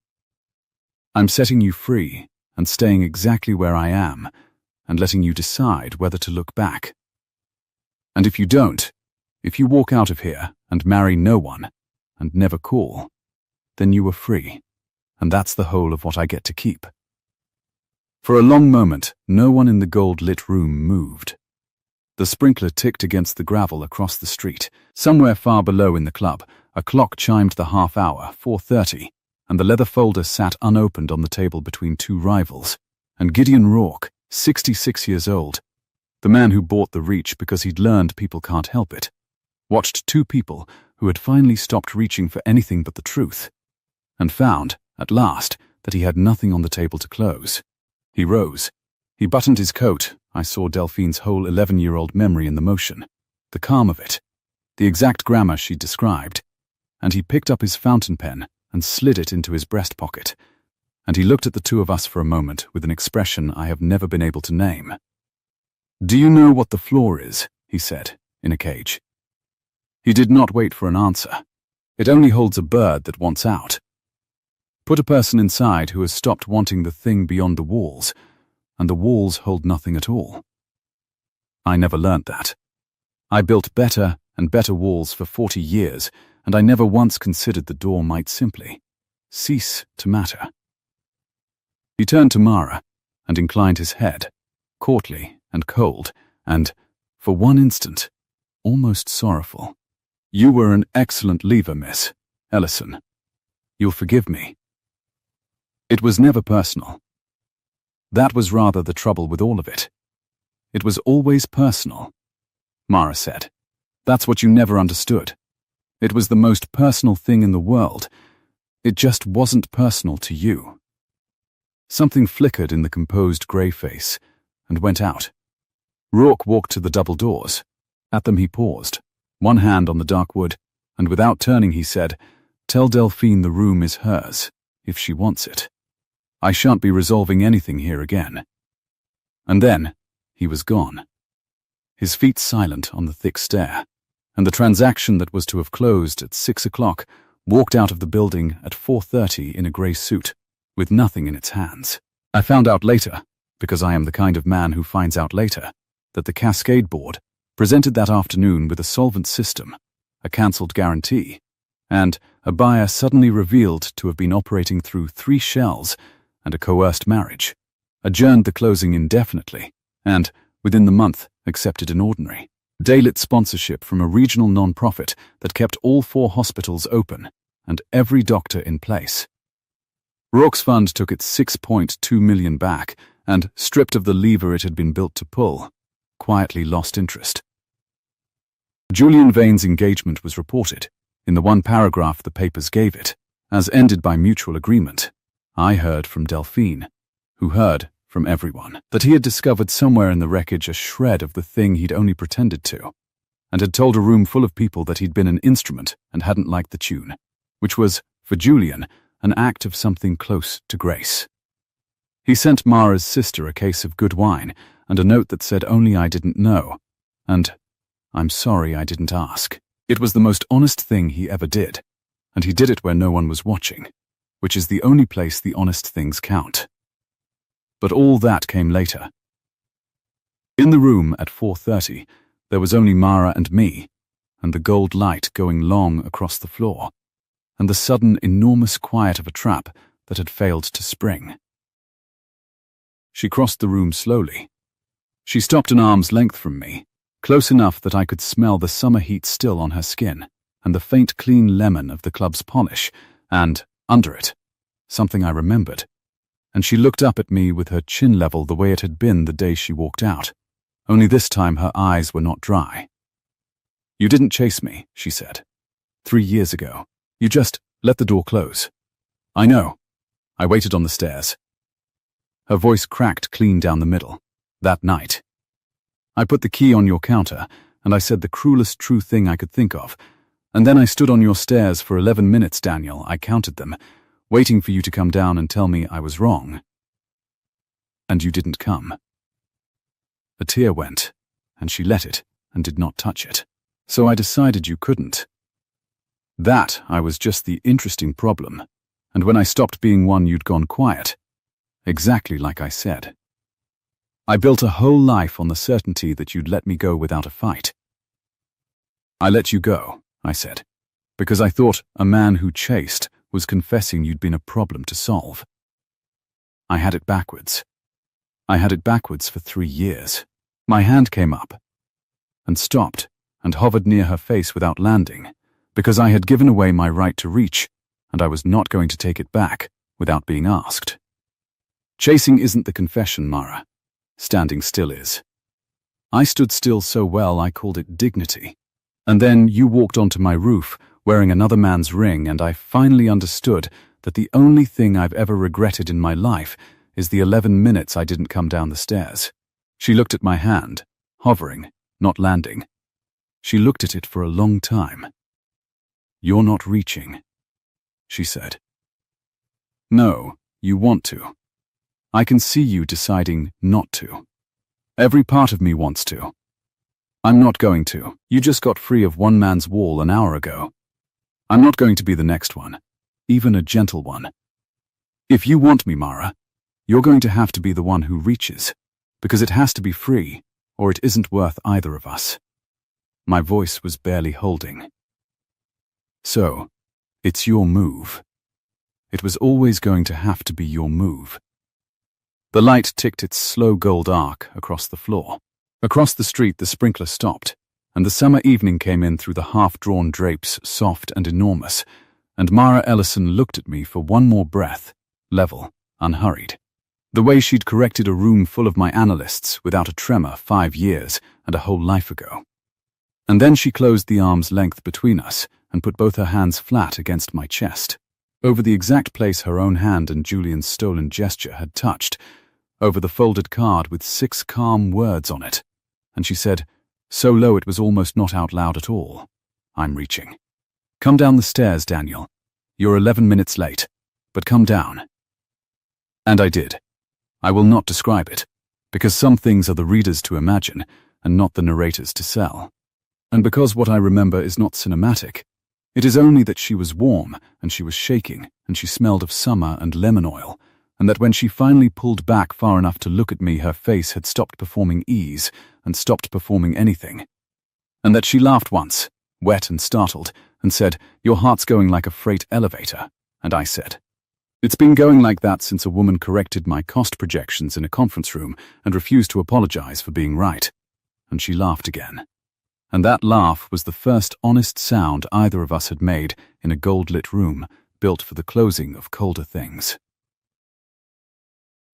I'm setting you free and staying exactly where I am and letting you decide whether to look back. And if you don't, if you walk out of here and marry no one and never call, then you are free, and that's the whole of what I get to keep." For a long moment, no one in the gold-lit room moved. The sprinkler ticked against the gravel across the street. Somewhere far below in the club, a clock chimed the half-hour, 4:30, and the leather folder sat unopened on the table between two rivals. And Gideon Rourke, 66 years old, the man who bought the reach because he'd learned people can't help it, watched two people who had finally stopped reaching for anything but the truth, and found, at last, that he had nothing on the table to close. He rose. He buttoned his coat. I saw Delphine's whole 11-year-old memory in the motion, the calm of it, the exact grammar she'd described, and he picked up his fountain pen and slid it into his breast pocket, and he looked at the two of us for a moment with an expression I have never been able to name. "Do you know what the floor is?" he said, in a cage. He did not wait for an answer. It only holds a bird that wants out. Put a person inside who has stopped wanting the thing beyond the walls, and the walls hold nothing at all. I never learnt that. I built better and better walls for 40 years, and I never once considered the door might simply cease to matter. He turned to Mara and inclined his head, courtly and cold, and, for one instant, almost sorrowful. "You were an excellent leaver, Miss Ellison. You'll forgive me." It was never personal. That was rather the trouble with all of it. It was always personal, Mara said. That's what you never understood. It was the most personal thing in the world. It just wasn't personal to you. Something flickered in the composed grey face and went out. Rourke walked to the double doors. At them he paused, one hand on the dark wood, and without turning he said, "Tell Delphine the room is hers, if she wants it. I shan't be resolving anything here again." And then he was gone, his feet silent on the thick stair, and the transaction that was to have closed at 6 o'clock walked out of the building at 4:30 in a grey suit, with nothing in its hands. I found out later, because I am the kind of man who finds out later, that the Cascade Board presented that afternoon with a solvent system, a cancelled guarantee, and a buyer suddenly revealed to have been operating through 3 shells and a coerced marriage, adjourned the closing indefinitely, and, within the month, accepted an ordinary, daylit sponsorship from a regional non-profit that kept all 4 hospitals open and every doctor in place. Rourke's fund took its $6.2 million back and, stripped of the lever it had been built to pull, quietly lost interest. Julian Vane's engagement was reported, in the one paragraph the papers gave it, as ended by mutual agreement. I heard from Delphine, who heard from everyone, that he had discovered somewhere in the wreckage a shred of the thing he'd only pretended to, and had told a room full of people that he'd been an instrument and hadn't liked the tune, which was, for Julian, an act of something close to grace. He sent Mara's sister a case of good wine and a note that said only I didn't know, and "I'm sorry I didn't ask." It was the most honest thing he ever did, and he did it where no one was watching, which is the only place the honest things count. But all that came later. In the room at 4:30, there was only Mara and me, and the gold light going long across the floor, and the sudden enormous quiet of a trap that had failed to spring. She crossed the room slowly. She stopped an arm's length from me, close enough that I could smell the summer heat still on her skin, and the faint clean lemon of the club's polish, and, under it, something I remembered, and she looked up at me with her chin level the way it had been the day she walked out, only this time her eyes were not dry. "You didn't chase me," she said. 3 years ago. You just let the door close." "I know. I waited on the stairs." Her voice cracked clean down the middle. "That night. I put the key on your counter, and I said the cruelest true thing I could think of, and then I stood on your stairs for 11 minutes, Daniel, I counted them, waiting for you to come down and tell me I was wrong. And you didn't come." A tear went, and she let it and did not touch it. "So I decided you couldn't." That I was just the interesting problem, and when I stopped being one, you'd gone quiet. Exactly like I said. I built a whole life on the certainty that you'd let me go without a fight. I let you go, I said, because I thought a man who chased was confessing you'd been a problem to solve. I had it backwards. I had it backwards for 3 years. My hand came up and stopped and hovered near her face without landing, because I had given away my right to reach, and I was not going to take it back without being asked. Chasing isn't the confession, Mara. Standing still is. I stood still so well I called it dignity. And then you walked onto my roof wearing another man's ring, and I finally understood that the only thing I've ever regretted in my life is the 11 minutes I didn't come down the stairs. She looked at my hand, hovering, not landing. She looked at it for a long time. "You're not reaching," she said. "No, you want to. I can see you deciding not to. Every part of me wants to. I'm not going to. You just got free of one man's wall an hour ago. I'm not going to be the next one, even a gentle one. If you want me, Mara, you're going to have to be the one who reaches, because it has to be free, or it isn't worth either of us." My voice was barely holding. "So, it's your move. It was always going to have to be your move." The light ticked its slow gold arc across the floor. Across the street, the sprinkler stopped, and the summer evening came in through the half-drawn drapes, soft and enormous, and Mara Ellison looked at me for one more breath, level, unhurried. The way she'd corrected a room full of my analysts without a tremor 5 years and a whole life ago. And then she closed the arm's length between us and put both her hands flat against my chest, over the exact place her own hand and Julian's stolen gesture had touched, over the folded card with 6 calm words on it, and she said, so low it was almost not out loud at all, "I'm reaching. Come down the stairs, Daniel. You're 11 minutes late, but come down." And I did. I will not describe it, because some things are the readers to imagine and not the narrators to sell. And because what I remember is not cinematic, it is only that she was warm and she was shaking and she smelled of summer and lemon oil, and that when she finally pulled back far enough to look at me, her face had stopped performing ease and stopped performing anything. And that she laughed once, wet and startled, and said, "Your heart's going like a freight elevator." And I said, "It's been going like that since a woman corrected my cost projections in a conference room and refused to apologize for being right." And she laughed again. And that laugh was the first honest sound either of us had made in a gold-lit room built for the closing of colder things.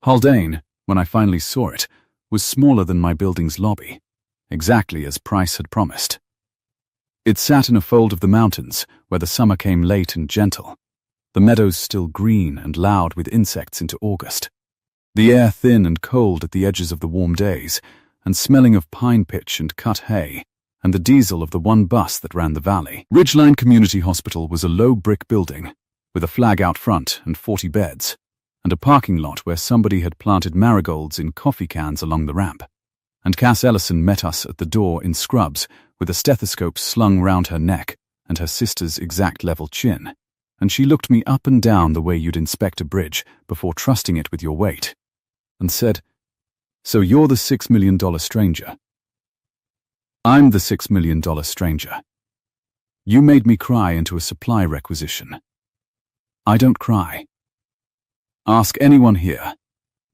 Haldane, when I finally saw it, was smaller than my building's lobby, exactly as Price had promised. It sat in a fold of the mountains where the summer came late and gentle, the meadows still green and loud with insects into August, the air thin and cold at the edges of the warm days, and smelling of pine pitch and cut hay, and the diesel of the one bus that ran the valley. Ridgeline Community Hospital was a low brick building, with a flag out front and 40 beds, and a parking lot where somebody had planted marigolds in coffee cans along the ramp. And Cass Ellison met us at the door in scrubs, with a stethoscope slung round her neck and her sister's exact level chin, and she looked me up and down the way you'd inspect a bridge before trusting it with your weight, and said, "So you're the $6 million stranger." "I'm the $6 million stranger. You made me cry into a supply requisition. I don't cry. Ask anyone here.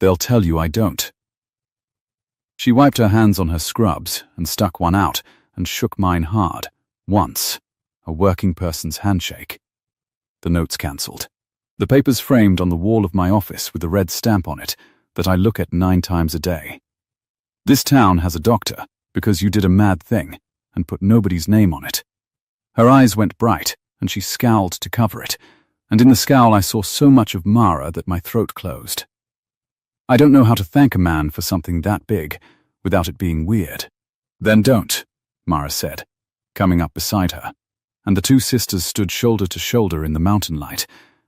They'll tell you I don't." She wiped her hands on her scrubs and stuck one out and shook mine hard, once, a working person's handshake. The notes cancelled. The papers framed on the wall of my office with a red stamp on it that I look at 9 times a day. "This town has a doctor because you did a mad thing and put nobody's name on it." Her eyes went bright and she scowled to cover it, and in the scowl I saw so much of Mara that my throat closed. I don't know how to thank a man for something that big without it being weird. "Then don't," Mara said, coming up beside her, and the 2 sisters stood shoulder to shoulder in the mountain light,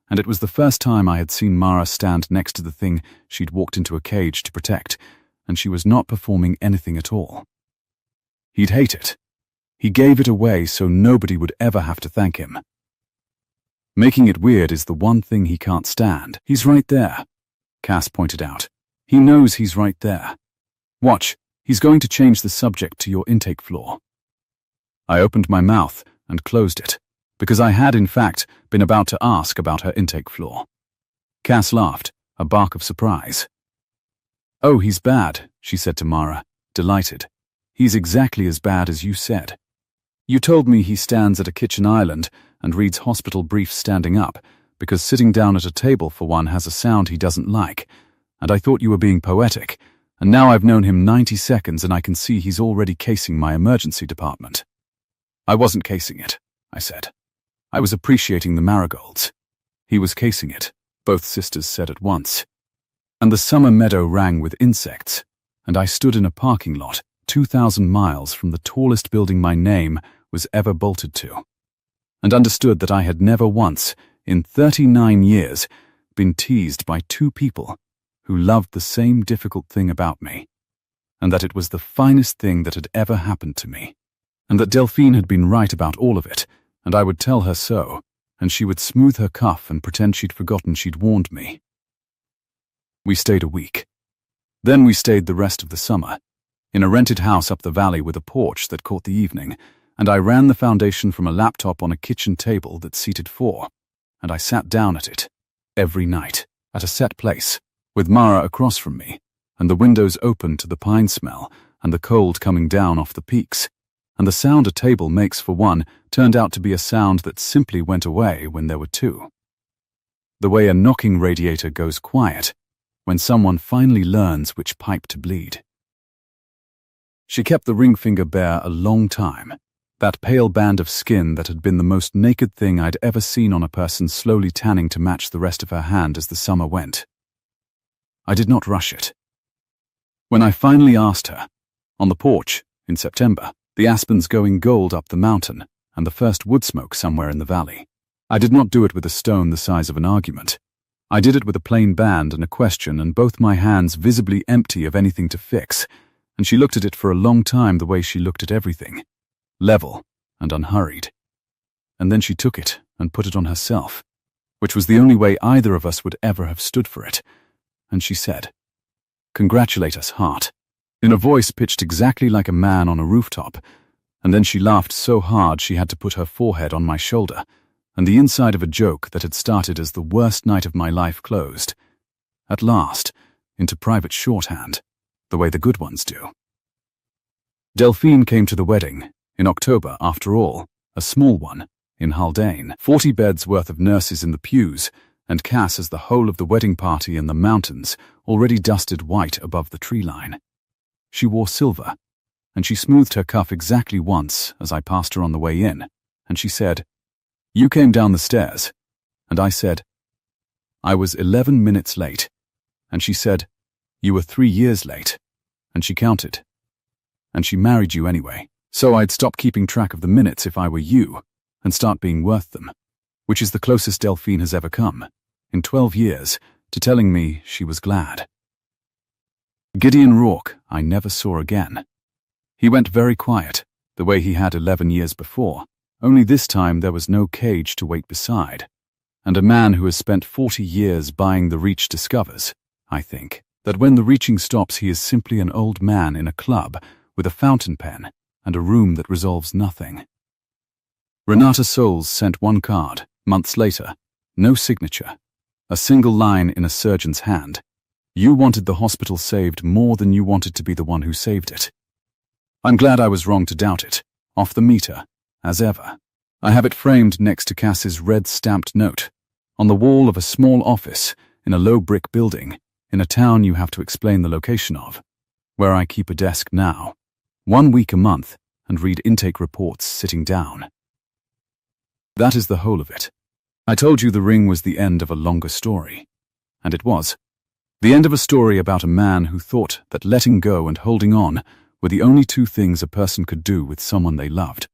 and it was the first time I had seen Mara stand next to the thing she'd walked into a cage to protect, and she was not performing anything at all. He'd hate it. He gave it away so nobody would ever have to thank him, Making it weird is the one thing he can't stand. He's right there, Cass pointed out. He knows he's right there. Watch, he's going to change the subject to your intake floor. I opened my mouth and closed it, because I had, in fact, been about to ask about her intake floor. Cass laughed, a bark of surprise. Oh, he's bad, she said to Mara, delighted. He's exactly as bad as you said. You told me he stands at a kitchen island and reads hospital briefs standing up, because sitting down at a table for one has a sound he doesn't like, and I thought you were being poetic, and now I've known him 90 seconds and I can see he's already casing my emergency department. I wasn't casing it, I said. I was appreciating the marigolds. He was casing it, both sisters said at once. And the summer meadow rang with insects, and I stood in a parking lot 2,000 miles from the tallest building my name was ever bolted to, and understood that I had never once, in 39 years, been teased by two people who loved the same difficult thing about me, and that it was the finest thing that had ever happened to me, and that Delphine had been right about all of it, and I would tell her so, and she would smooth her cuff and pretend she'd forgotten she'd warned me. We stayed a week. Then we stayed the rest of the summer, in a rented house up the valley with a porch that caught the evening, and I ran the foundation from a laptop on a kitchen table that seated 4, and I sat down at it, every night, at a set place, with Mara across from me, and the windows open to the pine smell and the cold coming down off the peaks, and the sound a table makes for one turned out to be a sound that simply went away when there were two. The way a knocking radiator goes quiet when someone finally learns which pipe to bleed. She kept the ring finger bare a long time, that pale band of skin that had been the most naked thing I'd ever seen on a person slowly tanning to match the rest of her hand as the summer went. I did not rush it. When I finally asked her, on the porch, in September, the aspens going gold up the mountain, and the first wood smoke somewhere in the valley, I did not do it with a stone the size of an argument. I did it with a plain band and a question and both my hands visibly empty of anything to fix, and she looked at it for a long time the way she looked at everything, level and unhurried. And then she took it and put it on herself, which was the only way either of us would ever have stood for it, and she said, "Congratulate us, heart," in a voice pitched exactly like a man on a rooftop, and then she laughed so hard she had to put her forehead on my shoulder, and the inside of a joke that had started as the worst night of my life closed, at last, into private shorthand, the way the good ones do. Delphine came to the wedding, in October after all, a small one, in Haldane, 40 beds worth of nurses in the pews, and Cass as the whole of the wedding party in the mountains, already dusted white above the tree line. She wore silver, and she smoothed her cuff exactly once as I passed her on the way in, and she said, "You came down the stairs," and I said, "I was 11 minutes late," and she said, "You were 3 years late," and she counted. And she married you anyway, so I'd stop keeping track of the minutes if I were you, and start being worth them, which is the closest Delphine has ever come, in 12 years, to telling me she was glad. Gideon Rourke I never saw again. He went very quiet, the way he had 11 years before, only this time there was no cage to wait beside, and a man who has spent 40 years buying the reach discovers, I think, that when the reaching stops he is simply an old man in a club with a fountain pen and a room that resolves nothing. Renata Souls sent one card, months later, no signature, a single line in a surgeon's hand. You wanted the hospital saved more than you wanted to be the one who saved it. I'm glad I was wrong to doubt it, off the meter, as ever. I have it framed next to Cass's red stamped note, on the wall of a small office in a low brick building, in a town you have to explain the location of, where I keep a desk now, 1 week a month, and read intake reports sitting down. That is the whole of it. I told you the ring was the end of a longer story, and it was. The end of a story about a man who thought that letting go and holding on were the only two things a person could do with someone they loved,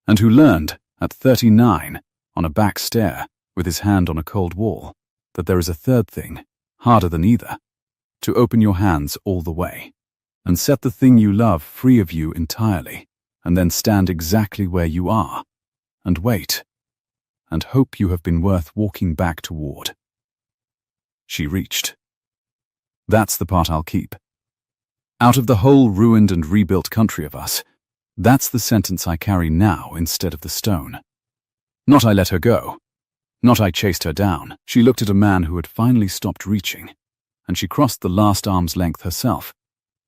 and who learned, at 39, on a back stair, with his hand on a cold wall, that there is a third thing, harder than either, to open your hands all the way, and set the thing you love free of you entirely, and then stand exactly where you are, and wait, and hope you have been worth walking back toward. She reached. That's the part I'll keep. Out of the whole ruined and rebuilt country of us, that's the sentence I carry now instead of the stone. Not I let her go. Not I chased her down. She looked at a man who had finally stopped reaching, and she crossed the last arm's length herself,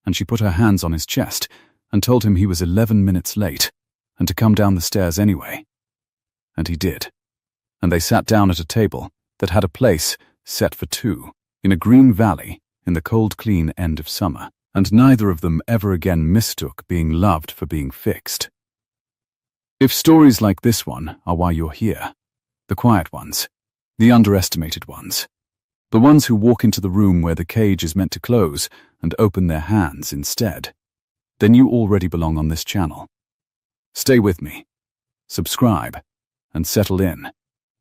and she put her hands on his chest and told him he was 11 minutes late and to come down the stairs anyway. And he did. And they sat down at a table that had a place set for two in a green valley in the cold, clean end of summer, and neither of them ever again mistook being loved for being fixed. If stories like this one are why you're here, the quiet ones, the underestimated ones, the ones who walk into the room where the cage is meant to close and open their hands instead, then you already belong on this channel. Stay with me, subscribe, and settle in,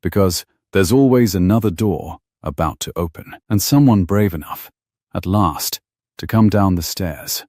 because there's always another door about to open, and someone brave enough, at last, to come down the stairs.